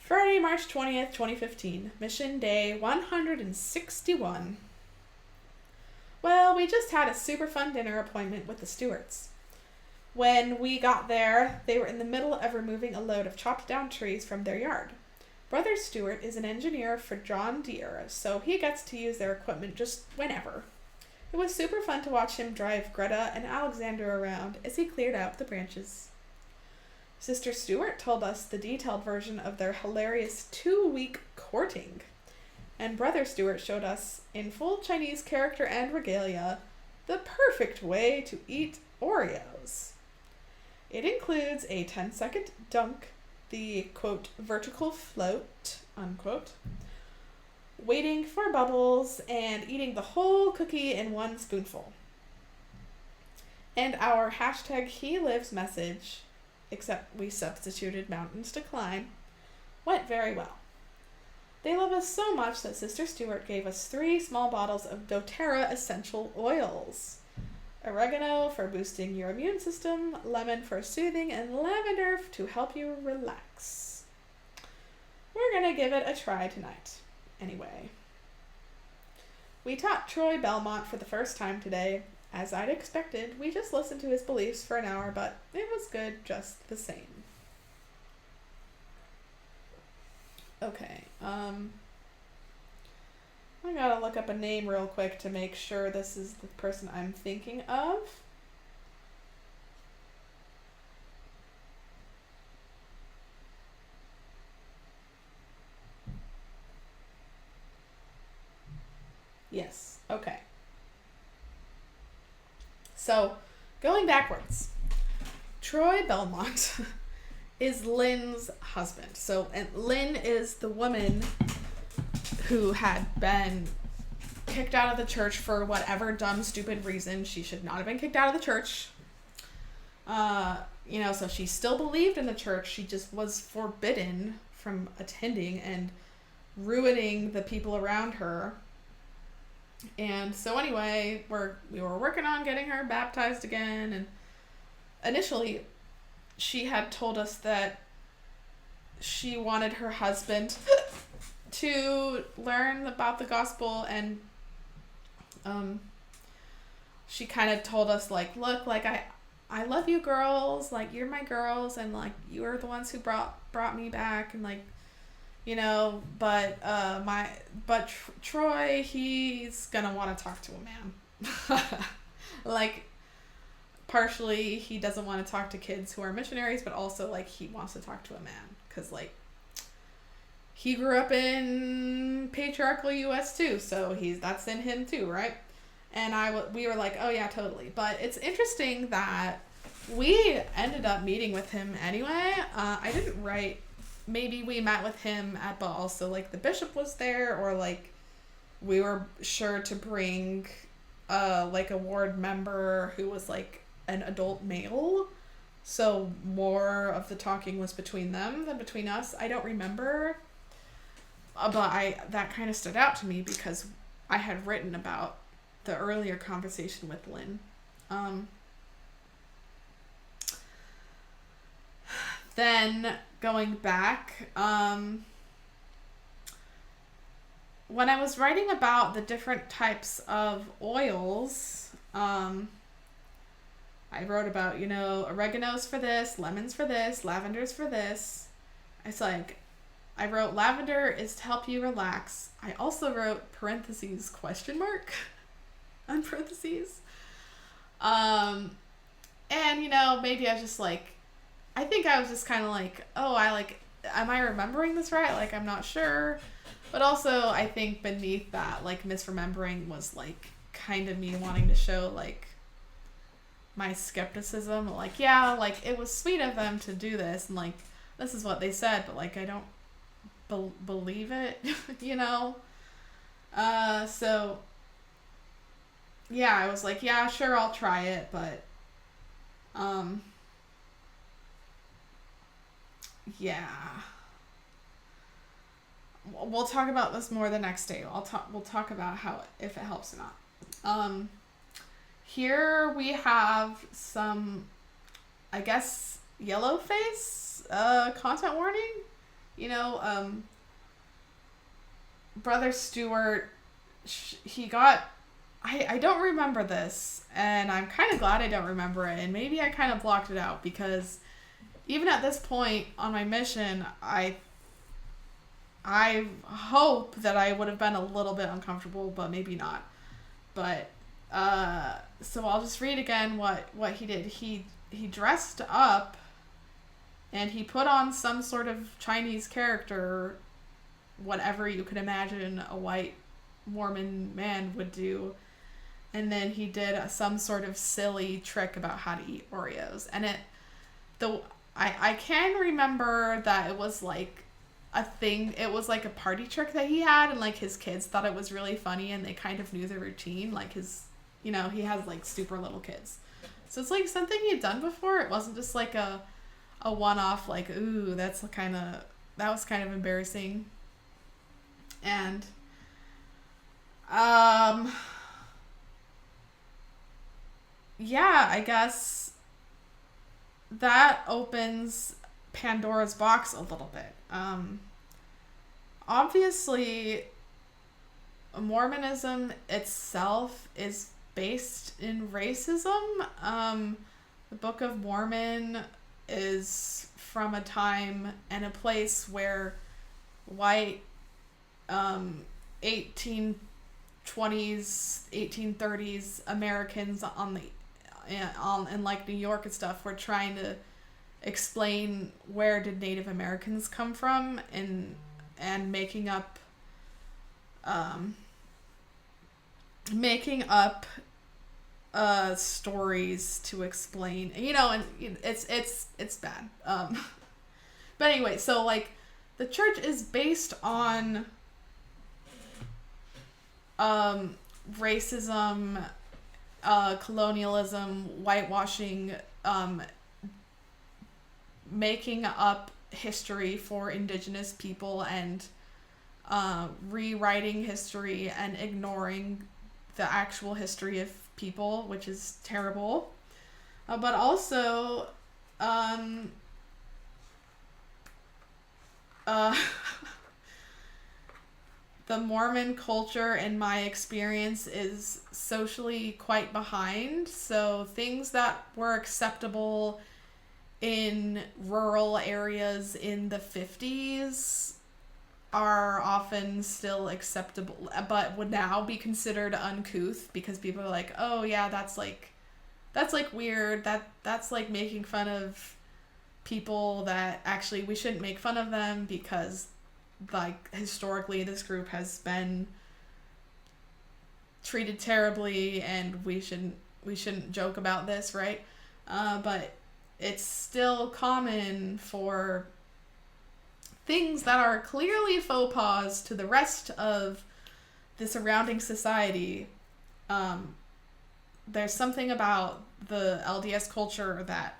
Friday, March 20th, 2015. Mission day 161. Well, we just had a super fun dinner appointment with the Stewarts. When we got there, they were in the middle of removing a load of chopped down trees from their yard. Brother Stewart is an engineer for John Deere, so he gets to use their equipment just whenever. It was super fun to watch him drive Greta and Alexander around as he cleared out the branches. Sister Stewart told us the detailed version of their hilarious 2-week courting. And Brother Stewart showed us, in full Chinese character and regalia, the perfect way to eat Oreos. It includes a 10-second dunk, the, quote, vertical float, unquote, waiting for bubbles, and eating the whole cookie in one spoonful. And our hashtag He Lives message, except we substituted mountains to climb, went very well. They love us so much that Sister Stewart gave us 3 small bottles of doTERRA essential oils. Oregano for boosting your immune system, lemon for soothing, and lavender to help you relax. We're gonna give it a try tonight. Anyway. We taught Troy Belmont for the first time today. As I'd expected, we just listened to his beliefs for an hour, but it was good just the same. Okay, I gotta look up a name real quick to make sure this is the person I'm thinking of. Yes, okay. So, going backwards, Troy Belmont is Lynn's husband. So, and Lynn is the woman who had been kicked out of the church for whatever dumb, stupid reason. She should not have been kicked out of the church. So she still believed in the church. She just was forbidden from attending and ruining the people around her. And so anyway, we were working on getting her baptized again. And initially, she had told us that she wanted her husband to learn about the gospel, and she kind of told us, like, look, like, I love you girls, like, you're my girls, and, like, you're the ones who brought me back, and, like, but Troy, he's gonna want to talk to a man. Like, partially he doesn't want to talk to kids who are missionaries, but also, like, he wants to talk to a man, because, like, he grew up in patriarchal US too, so that's in him too, right? And we were like, oh yeah, totally. But it's interesting that we ended up meeting with him anyway. I didn't write, maybe we met with him but also, like, the bishop was there, or, like, we were sure to bring like a ward member who was, like, an adult male. So more of the talking was between them than between us. I don't remember. But that kind of stood out to me because I had written about the earlier conversation with Lynn. Then going back, when I was writing about the different types of oils, I wrote about, oregano's for this, lemon's for this, lavender's for this. It's like, I wrote lavender is to help you relax. I also wrote parentheses question mark on parentheses. And maybe I was just like, I think I was just kind of like, oh, am I remembering this right? Like, I'm not sure. But also I think beneath that, like, misremembering was, like, kind of me wanting to show, like, my skepticism. Like, yeah, like, it was sweet of them to do this, and, like, this is what they said, but, like, I don't believe it, so yeah, I was like, yeah, sure, I'll try it, but yeah, we'll talk about this more the next day. We'll talk about if it helps or not. Here we have some, I guess, yellow face content warning. You know, Brother Stewart, he got... I don't remember this, and I'm kind of glad I don't remember it, and maybe I kind of blocked it out, because even at this point on my mission, I hope that I would have been a little bit uncomfortable, but maybe not. But, so I'll just read again what he did. He dressed up, and he put on some sort of Chinese character, whatever you could imagine a white Mormon man would do. And then he did some sort of silly trick about how to eat Oreos. And I can remember that it was like a thing. It was like a party trick that he had, and like his kids thought it was really funny, and they kind of knew the routine. Like his, he has like super little kids. So it's like something he had done before. It wasn't just like a one-off, like, ooh, that was kind of embarrassing. And, yeah, I guess that opens Pandora's box a little bit. Obviously, Mormonism itself is based in racism. The Book of Mormon is from a time and a place where white 1820s, 1830s Americans in like New York and stuff were trying to explain where did Native Americans come from, and making up stories to explain, and it's bad. But anyway, so like the church is based on racism, colonialism, whitewashing, making up history for indigenous people, and rewriting history and ignoring the actual history of people, which is terrible. But also, the Mormon culture, in my experience, is socially quite behind. So things that were acceptable in rural areas in the 50s are often still acceptable, but would now be considered uncouth, because people are like, oh yeah, that's like weird, that's like making fun of people that actually we shouldn't make fun of them, because like historically this group has been treated terribly, and we shouldn't joke about this, right? But it's still common for things that are clearly faux pas to the rest of the surrounding society. There's something about the LDS culture that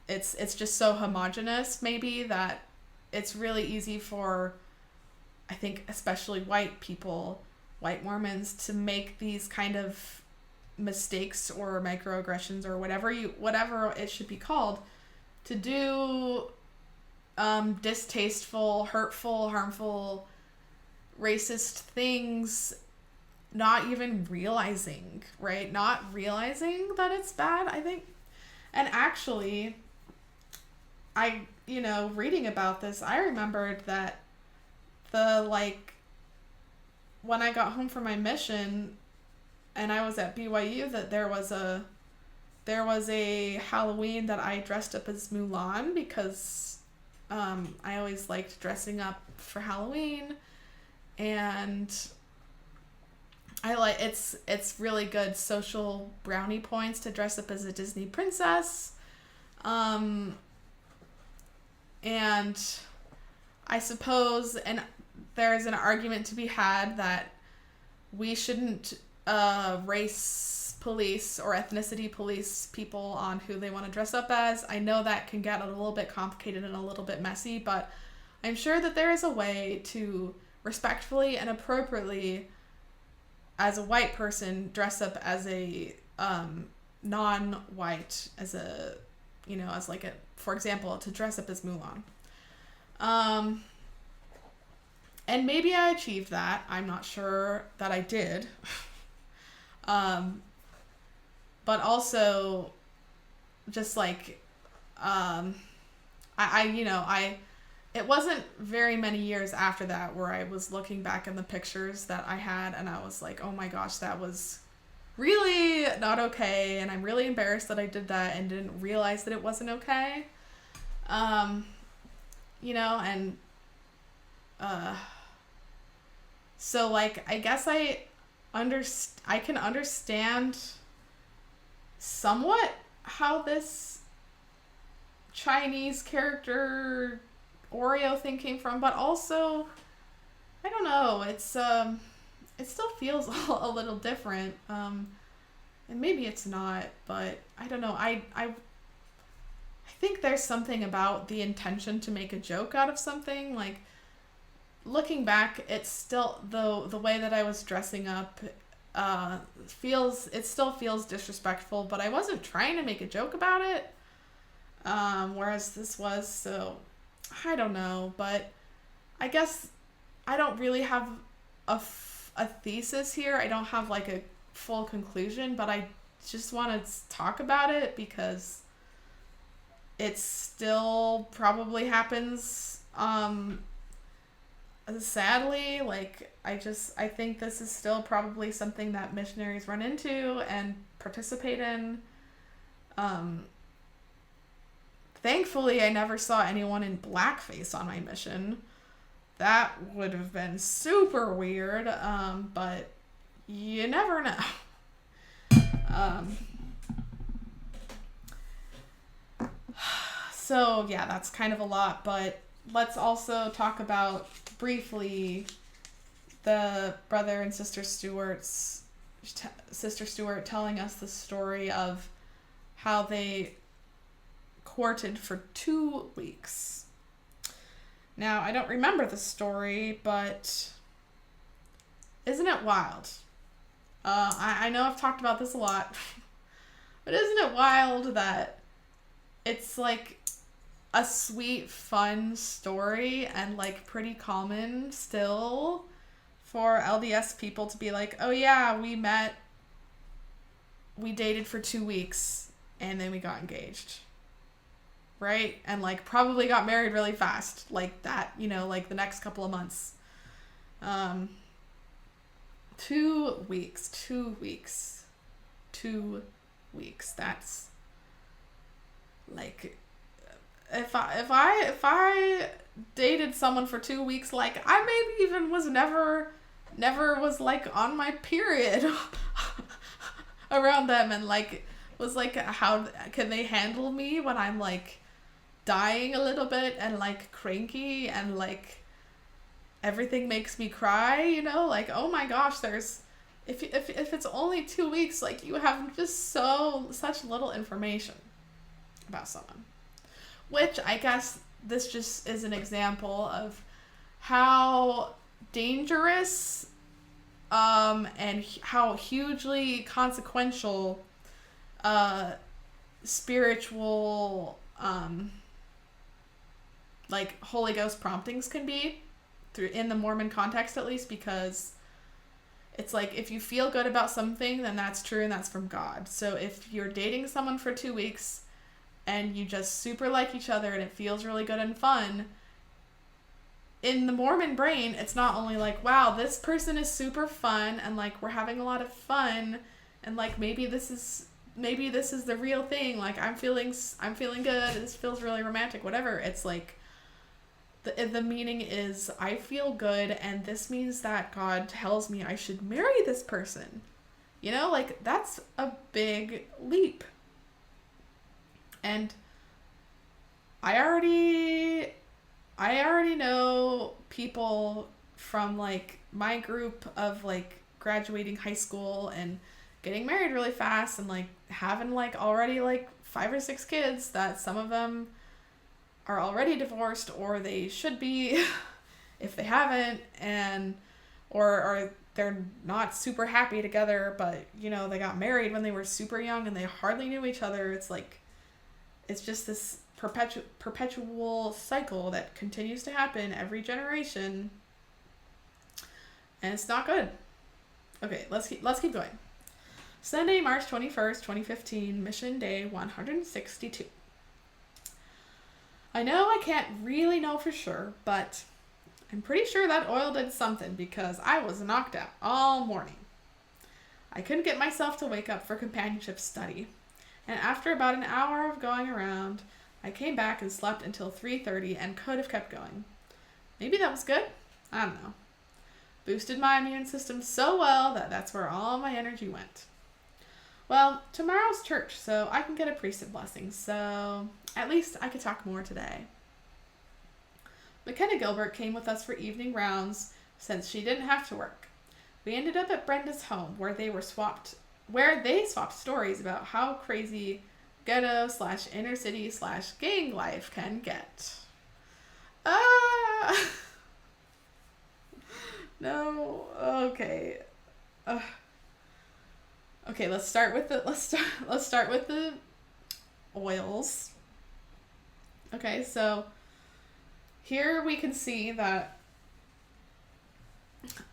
it's just so homogenous, maybe, that it's really easy for, I think, especially white people, white Mormons, to make these kind of mistakes or microaggressions or whatever it should be called, to do distasteful, hurtful, harmful, racist things, not even realizing, right? Not realizing that it's bad, I think. And actually, reading about this, I remembered that when I got home from my mission and I was at BYU, that there was a Halloween that I dressed up as Mulan, because I always liked dressing up for Halloween, and it's really good social brownie points to dress up as a Disney princess. And I suppose, and there's an argument to be had that we shouldn't race police or ethnicity police people on who they want to dress up as. I know that can get a little bit complicated and a little bit messy, but I'm sure that there is a way to respectfully and appropriately, as a white person, dress up as a non-white, as a, for example, to dress up as Mulan. And maybe I achieved that. I'm not sure that I did. But also just like, it wasn't very many years after that where I was looking back in the pictures that I had and I was like, oh my gosh, that was really not okay. And I'm really embarrassed that I did that and didn't realize that it wasn't okay. So like, I guess I can understand somewhat how this Chinese character Oreo thing came from, but also I don't know, it still feels a little different, and maybe it's not, but I don't know. I think there's something about the intention to make a joke out of something. Like, looking back, it's still the way that I was dressing up still feels disrespectful, but I wasn't trying to make a joke about it, whereas this was. So I don't know, but I guess I don't really have a thesis here. I don't have like a full conclusion, but I just want to talk about it because it still probably happens, sadly. Like, I think this is still probably something that missionaries run into and participate in. Thankfully, I never saw anyone in blackface on my mission. That would have been super weird, but you never know. So, yeah, that's kind of a lot, but let's also talk about briefly the brother and Sister Stewart telling us the story of how they courted for 2 weeks. Now, I don't remember the story, but isn't it wild? I know I've talked about this a lot, but isn't it wild that it's like a sweet, fun story and like pretty common still for LDS people to be like, oh yeah, we dated for 2 weeks and then we got engaged. Right? And like probably got married really fast, like that, like the next couple of months. 2 weeks. That's like, if I dated someone for 2 weeks, like I maybe even was never was like on my period around them, and like was like, how can they handle me when I'm like dying a little bit and like cranky and like everything makes me cry, like, oh my gosh, there's if it's only 2 weeks, like you have just such little information about someone, which I guess this just is an example of how dangerous and how hugely consequential spiritual like Holy Ghost promptings can be in the Mormon context, at least, because it's like, if you feel good about something, then that's true and that's from God. So if you're dating someone for 2 weeks and you just super like each other and it feels really good and fun, in the Mormon brain, it's not only like, wow, this person is super fun and like we're having a lot of fun and like maybe this is the real thing, like I'm feeling good, this feels really romantic, whatever. It's like the meaning is, I feel good and this means that God tells me I should marry this person. Like that's a big leap. And I already know people from like my group of like graduating high school and getting married really fast and like having like already like 5 or 6 kids, that some of them are already divorced, or they should be if they haven't, and or they're not super happy together, but they got married when they were super young and they hardly knew each other. It's like, it's just this perpetual cycle that continues to happen every generation, and it's not good. Okay, let's keep going. Sunday, March 21st, 2015, Mission Day 162. I know I can't really know for sure, but I'm pretty sure that oil did something because I was knocked out all morning. I couldn't get myself to wake up for companionship study, and after about an hour of going around, I came back and slept until 3:30 and could have kept going. Maybe that was good? I don't know. Boosted my immune system so well that that's where all my energy went. Well, tomorrow's church, so I can get a priesthood blessing, so at least I could talk more today. McKenna Gilbert came with us for evening rounds since she didn't have to work. We ended up at Brenda's home where they swapped stories about how crazy ghetto/inner city/gang life can get. No. Okay. Okay, let's start with the oils. Okay, so here we can see that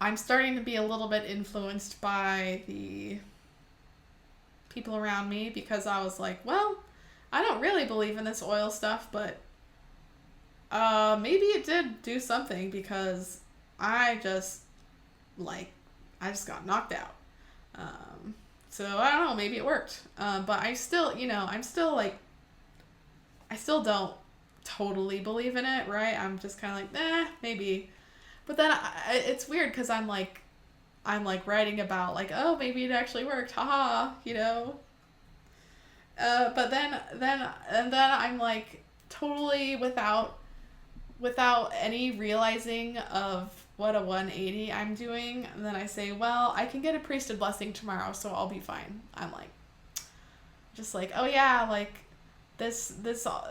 I'm starting to be a little bit influenced by the people around me because I was like, well, I don't really believe in this oil stuff, but maybe it did do something because I just got knocked out. So I don't know, maybe it worked. But I still don't totally believe in it, right? I'm just kind of like, maybe. But then it's weird because I'm writing about oh, maybe it actually worked, haha, But then I'm totally without any realizing of what a 180 I'm doing, and then I say, well, I can get a priesthood blessing tomorrow, so I'll be fine. I'm oh yeah, this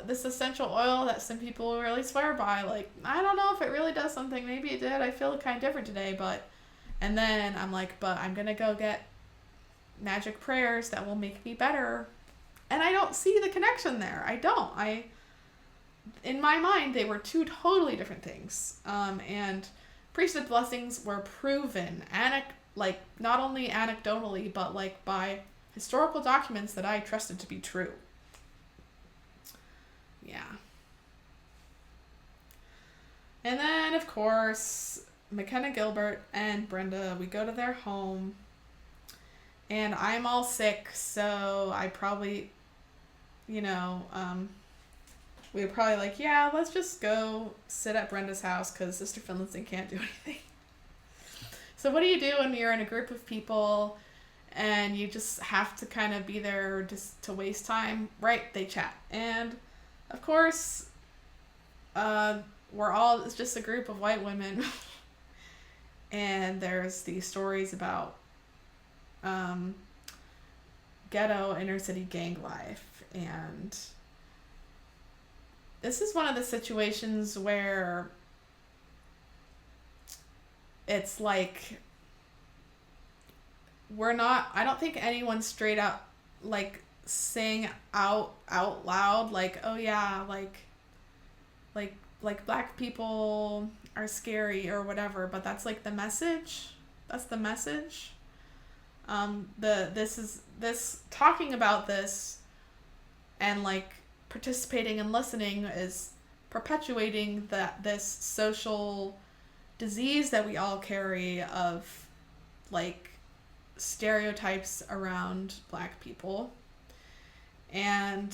essential oil that some people really swear by, I don't know if it really does something. Maybe it did. I feel kind of different today, and then I'm but I'm gonna go get magic prayers that will make me better, and I don't see the connection there. In my mind, they were two totally different things. And priesthood blessings were proven, not only anecdotally, but by historical documents that I trusted to be true. Yeah. And then, of course, McKenna Gilbert and Brenda, we go to their home, and I'm all sick, so I probably, we were probably yeah, let's just go sit at Brenda's house because Sister Finlinson can't do anything. So what do you do when you're in a group of people and you just have to kind of be there just to waste time? Right, they chat. And, of course, it's just a group of white women. And there's these stories about ghetto inner city gang life, and this is one of the situations where it's I don't think anyone's straight up saying out loud oh yeah, black people are scary or whatever, but that's the message. That's the message. This talking about this and participating and listening is perpetuating this social disease that we all carry of stereotypes around black people. And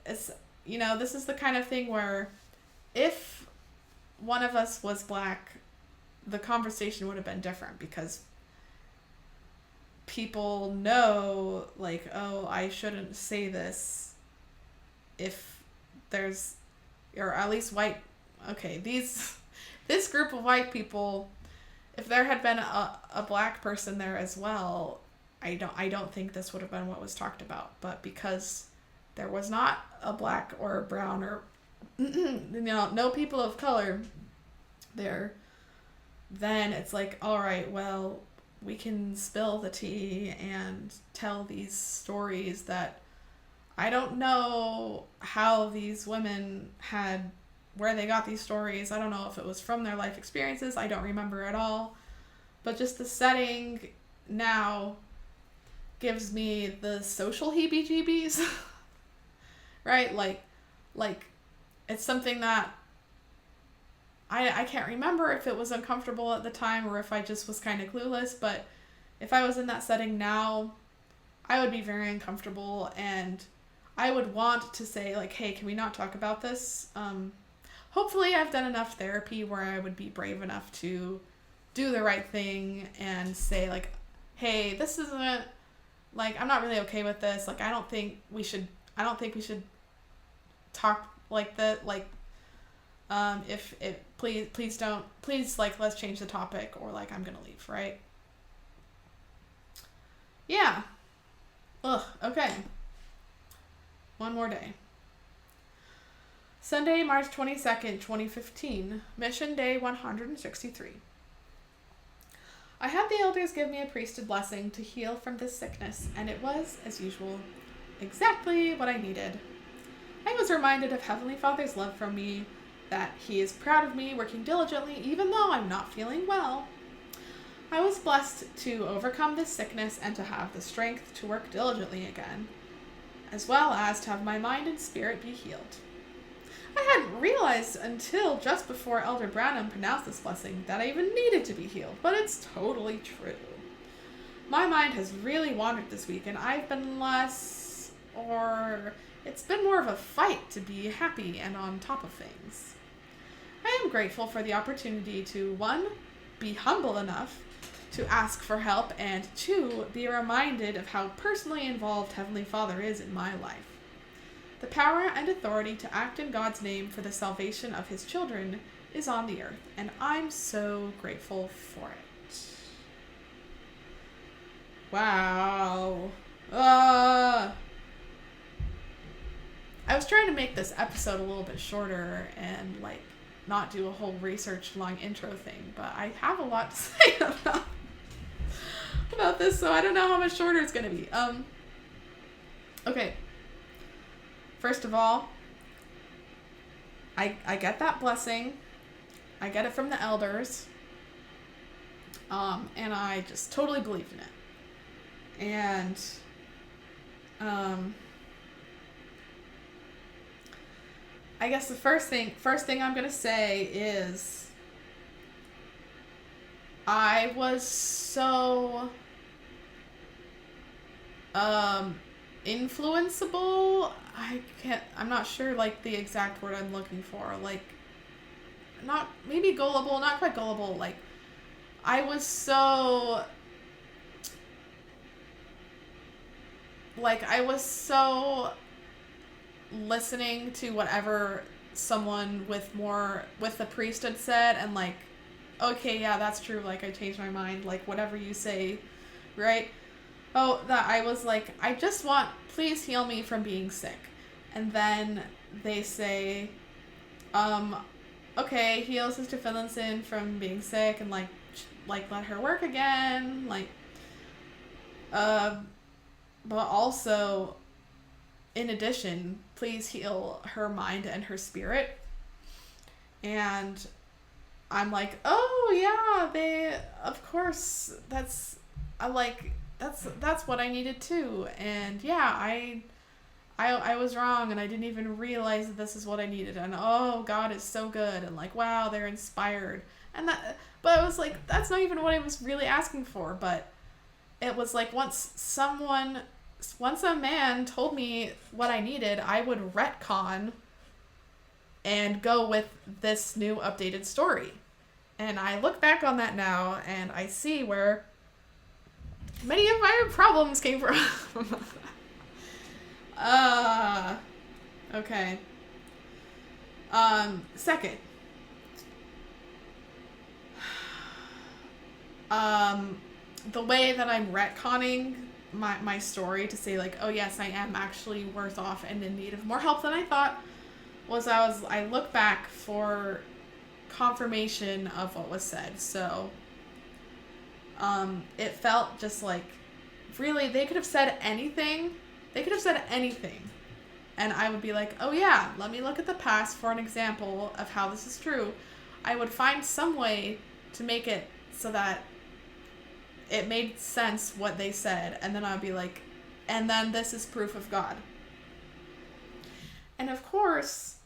it's this is the kind of thing where if one of us was black, the conversation would have been different because people know oh, I shouldn't say this if there's, or at least this group of white people, if there had been a black person there as well, I don't think this would have been what was talked about. But because there was not a black or a brown or no people of color there, then it's all right, well, we can spill the tea and tell these stories that I don't know how these women where they got these stories. I don't know if it was from their life experiences. I don't remember at all. But just the setting now gives me the social heebie-jeebies. Right? Like, it's something that I can't remember if it was uncomfortable at the time or if I just was kind of clueless, but if I was in that setting now, I would be very uncomfortable, and I would want to say, like, hey, can we not talk about this? Hopefully I've done enough therapy where I would be brave enough to do the right thing and say, like, hey, this isn't, like, I'm not really okay with this. Like, I don't think we should talk like that. Like, please don't, like, let's change the topic, or, like, I'm gonna leave, right? Yeah. Ugh, okay. One more day. Sunday, March 22nd, 2015. Mission Day 163. I had the elders give me a priesthood blessing to heal from this sickness, and it was, as usual, exactly what I needed. I was reminded of Heavenly Father's love for me, that He is proud of me working diligently even though I'm not feeling well. I was blessed to overcome this sickness and to have the strength to work diligently again, as well as to have my mind and spirit be healed. I hadn't realized until just before Elder Branham pronounced this blessing that I even needed to be healed, but it's totally true. My mind has really wandered this week, and I've been it's been more of a fight to be happy and on top of things. I am grateful for the opportunity to, 1, be humble enough to ask for help, and 2, be reminded of how personally involved Heavenly Father is in my life. The power and authority to act in God's name for the salvation of His children is on the earth, and I'm so grateful for it. Wow. I was trying to make this episode a little bit shorter and, like, not do a whole research long intro thing, but I have a lot to say about this, so I don't know how much shorter it's going to be. Okay. First of all, I get that blessing. I get it from the elders. And I just totally believed in it. And, I guess the first thing I'm going to say is I was so influenceable. I'm not sure, like, the exact word I'm looking for. Like, not, maybe gullible, not quite gullible. Like, I was so listening to whatever someone with the priesthood said, and, like, okay, yeah, that's true, like, I changed my mind, like, whatever you say, right? Oh, that I was like, I just want, please heal me from being sick. And then they say, okay, heal Sister Finlinson from being sick, and, like, let her work again, like, but also, in addition, please heal her mind and her spirit. And I'm like, oh yeah, of course, that's what I needed too. And yeah, I was wrong, and I didn't even realize that this is what I needed. And oh, God is so good. And, like, wow, they're inspired. But I was like, that's not even what I was really asking for. But it was like, once a man told me what I needed, I would retcon and go with this new updated story. And I look back on that now, and I see where many of my problems came from. Okay. Second. The way that I'm retconning my story to say, like, oh yes, I am actually worse off and in need of more help than I thought, was I look back for confirmation of what was said. So, it felt just like, really, they could have said anything. and I would be like, oh yeah, let me look at the past for an example of how this is true, I would find some way to make it so that it made sense what they said, and then I would be like, and then this is proof of God. And of course,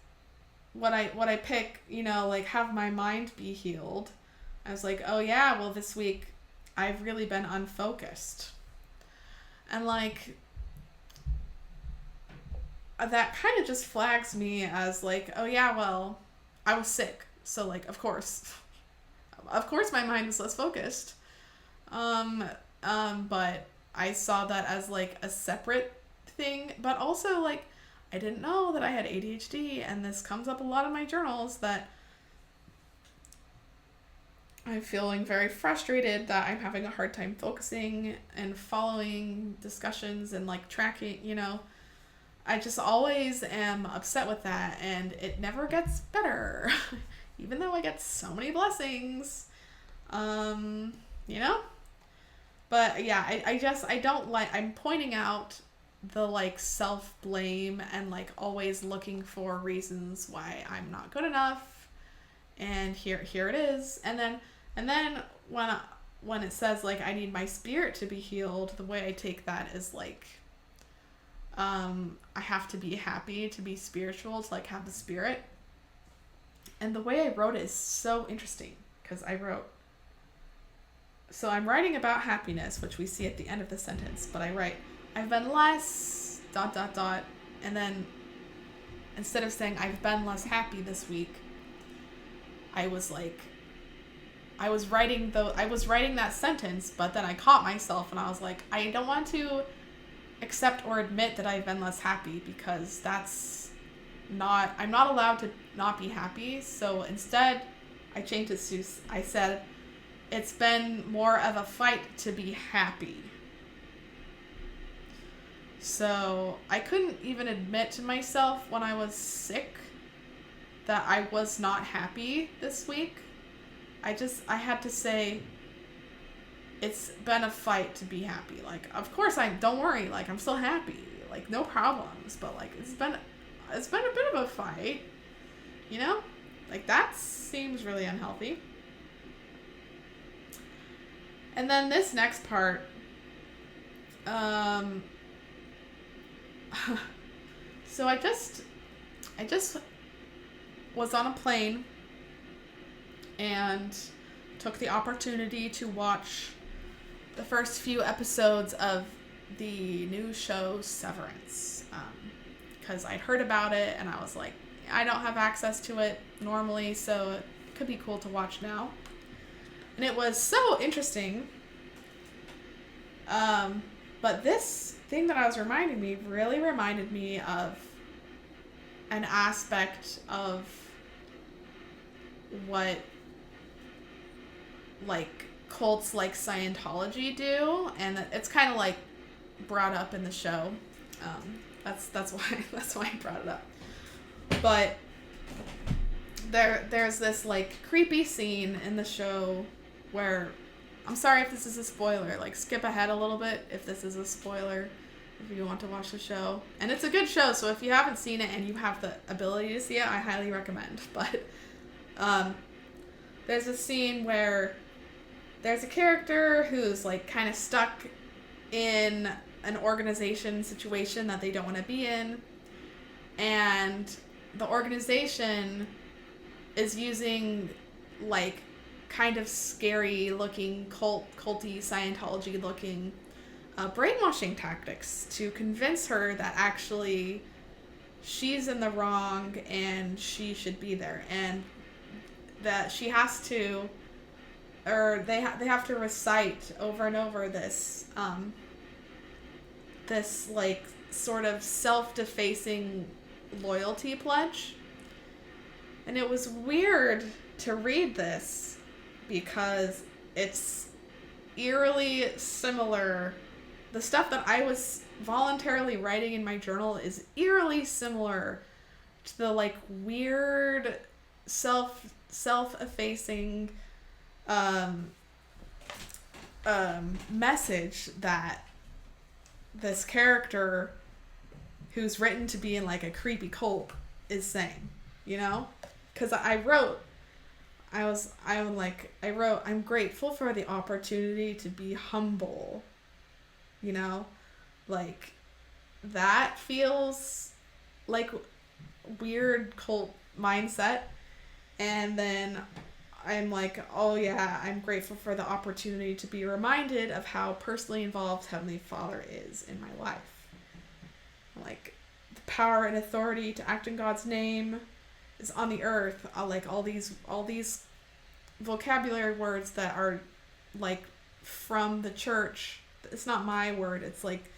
what I pick, like, have my mind be healed, I was like, oh yeah, well, this week I've really been unfocused. And like, that kind of just flags me as like, oh yeah, well, I was sick. So like, of course my mind was less focused. But I saw that as like a separate thing, but also like, I didn't know that I had ADHD, and this comes up a lot in my journals, that I'm feeling very frustrated that I'm having a hard time focusing and following discussions and like tracking, I just always am upset with that, and it never gets better, even though I get so many blessings, But yeah, I don't like, I'm pointing out the like self-blame and like always looking for reasons why I'm not good enough, and here it is. And then when it says like I need my spirit to be healed, the way I take that is like, I have to be happy to be spiritual, to like have the spirit. And the way I wrote it is so interesting, because I wrote, so I'm writing about happiness, which we see at the end of the sentence, but I write, I've been less ... and then instead of saying I've been less happy this week, I was writing that sentence, but then I caught myself and I was like, I don't want to accept or admit that I've been less happy, because I'm not allowed to not be happy. So instead, I changed it to, I said, it's been more of a fight to be happy. So I couldn't even admit to myself when I was sick that I was not happy this week. I had to say, it's been a fight to be happy. Like, of course don't worry, like, I'm still happy. Like, no problems. But, like, it's been a bit of a fight. Like, that seems really unhealthy. And then this next part, so I just was on a plane and took the opportunity to watch the first few episodes of the new show Severance, because I'd heard about it and I was like, I don't have access to it normally, so it could be cool to watch now. And it was so interesting. But this thing that I was reminding me really reminded me of an aspect of what like cults like Scientology do, and it's kind of like brought up in the show. That's why I brought it up. But there's this like creepy scene in the show where, I'm sorry if this is a spoiler, like skip ahead a little bit if this is a spoiler, if you want to watch the show. And it's a good show, so if you haven't seen it and you have the ability to see it, I highly recommend. But there's a scene where there's a character who's like kind of stuck in an organization situation that they don't want to be in, and the organization is using like kind of scary looking culty Scientology looking brainwashing tactics to convince her that actually she's in the wrong and she should be there, and that she has to, or they have to recite over and over this this like sort of self-defacing loyalty pledge. And it was weird to read this because it's eerily similar. The stuff that I was voluntarily writing in my journal is eerily similar to the like weird self-effacing message that this character who's written to be in like a creepy cult is saying, you know? Because I wrote, I'm grateful for the opportunity to be humble, you know? Like, that feels like weird cult mindset. And then I'm like, oh yeah, I'm grateful for the opportunity to be reminded of how personally involved Heavenly Father is in my life. Like, the power and authority to act in God's name is on the earth. Like, all these vocabulary words that are like from the church. It's not my word. It's like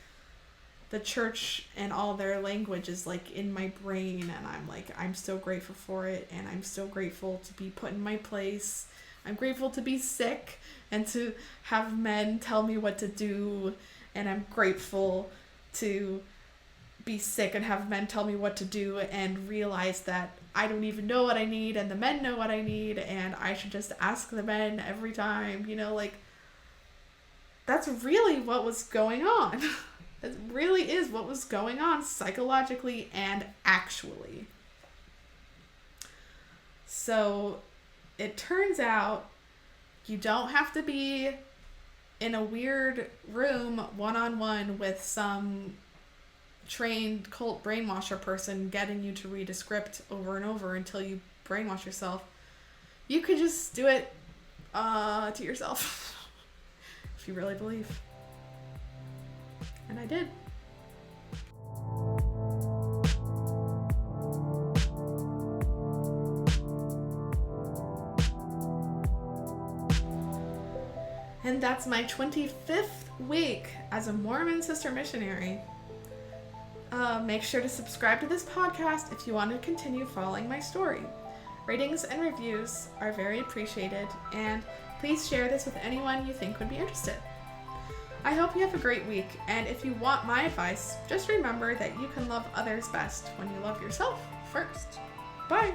the church and all their language is like in my brain, and I'm like, I'm so grateful for it, and I'm so grateful to be put in my place. I'm grateful to be sick and to have men tell me what to do, and I'm grateful to be sick and have men tell me what to do and realize that I don't even know what I need and the men know what I need, and I should just ask the men every time, you know, like, that's really what was going on. It really is what was going on psychologically and actually. So it turns out you don't have to be in a weird room one-on-one with some trained cult brainwasher person getting you to read a script over and over until you brainwash yourself. You could just do it to yourself if you really believe. And I did. And that's my 25th week as a Mormon sister missionary. Make sure to subscribe to this podcast if you want to continue following my story. Ratings and reviews are very appreciated, and please share this with anyone you think would be interested. I hope you have a great week, and if you want my advice, just remember that you can love others best when you love yourself first. Bye!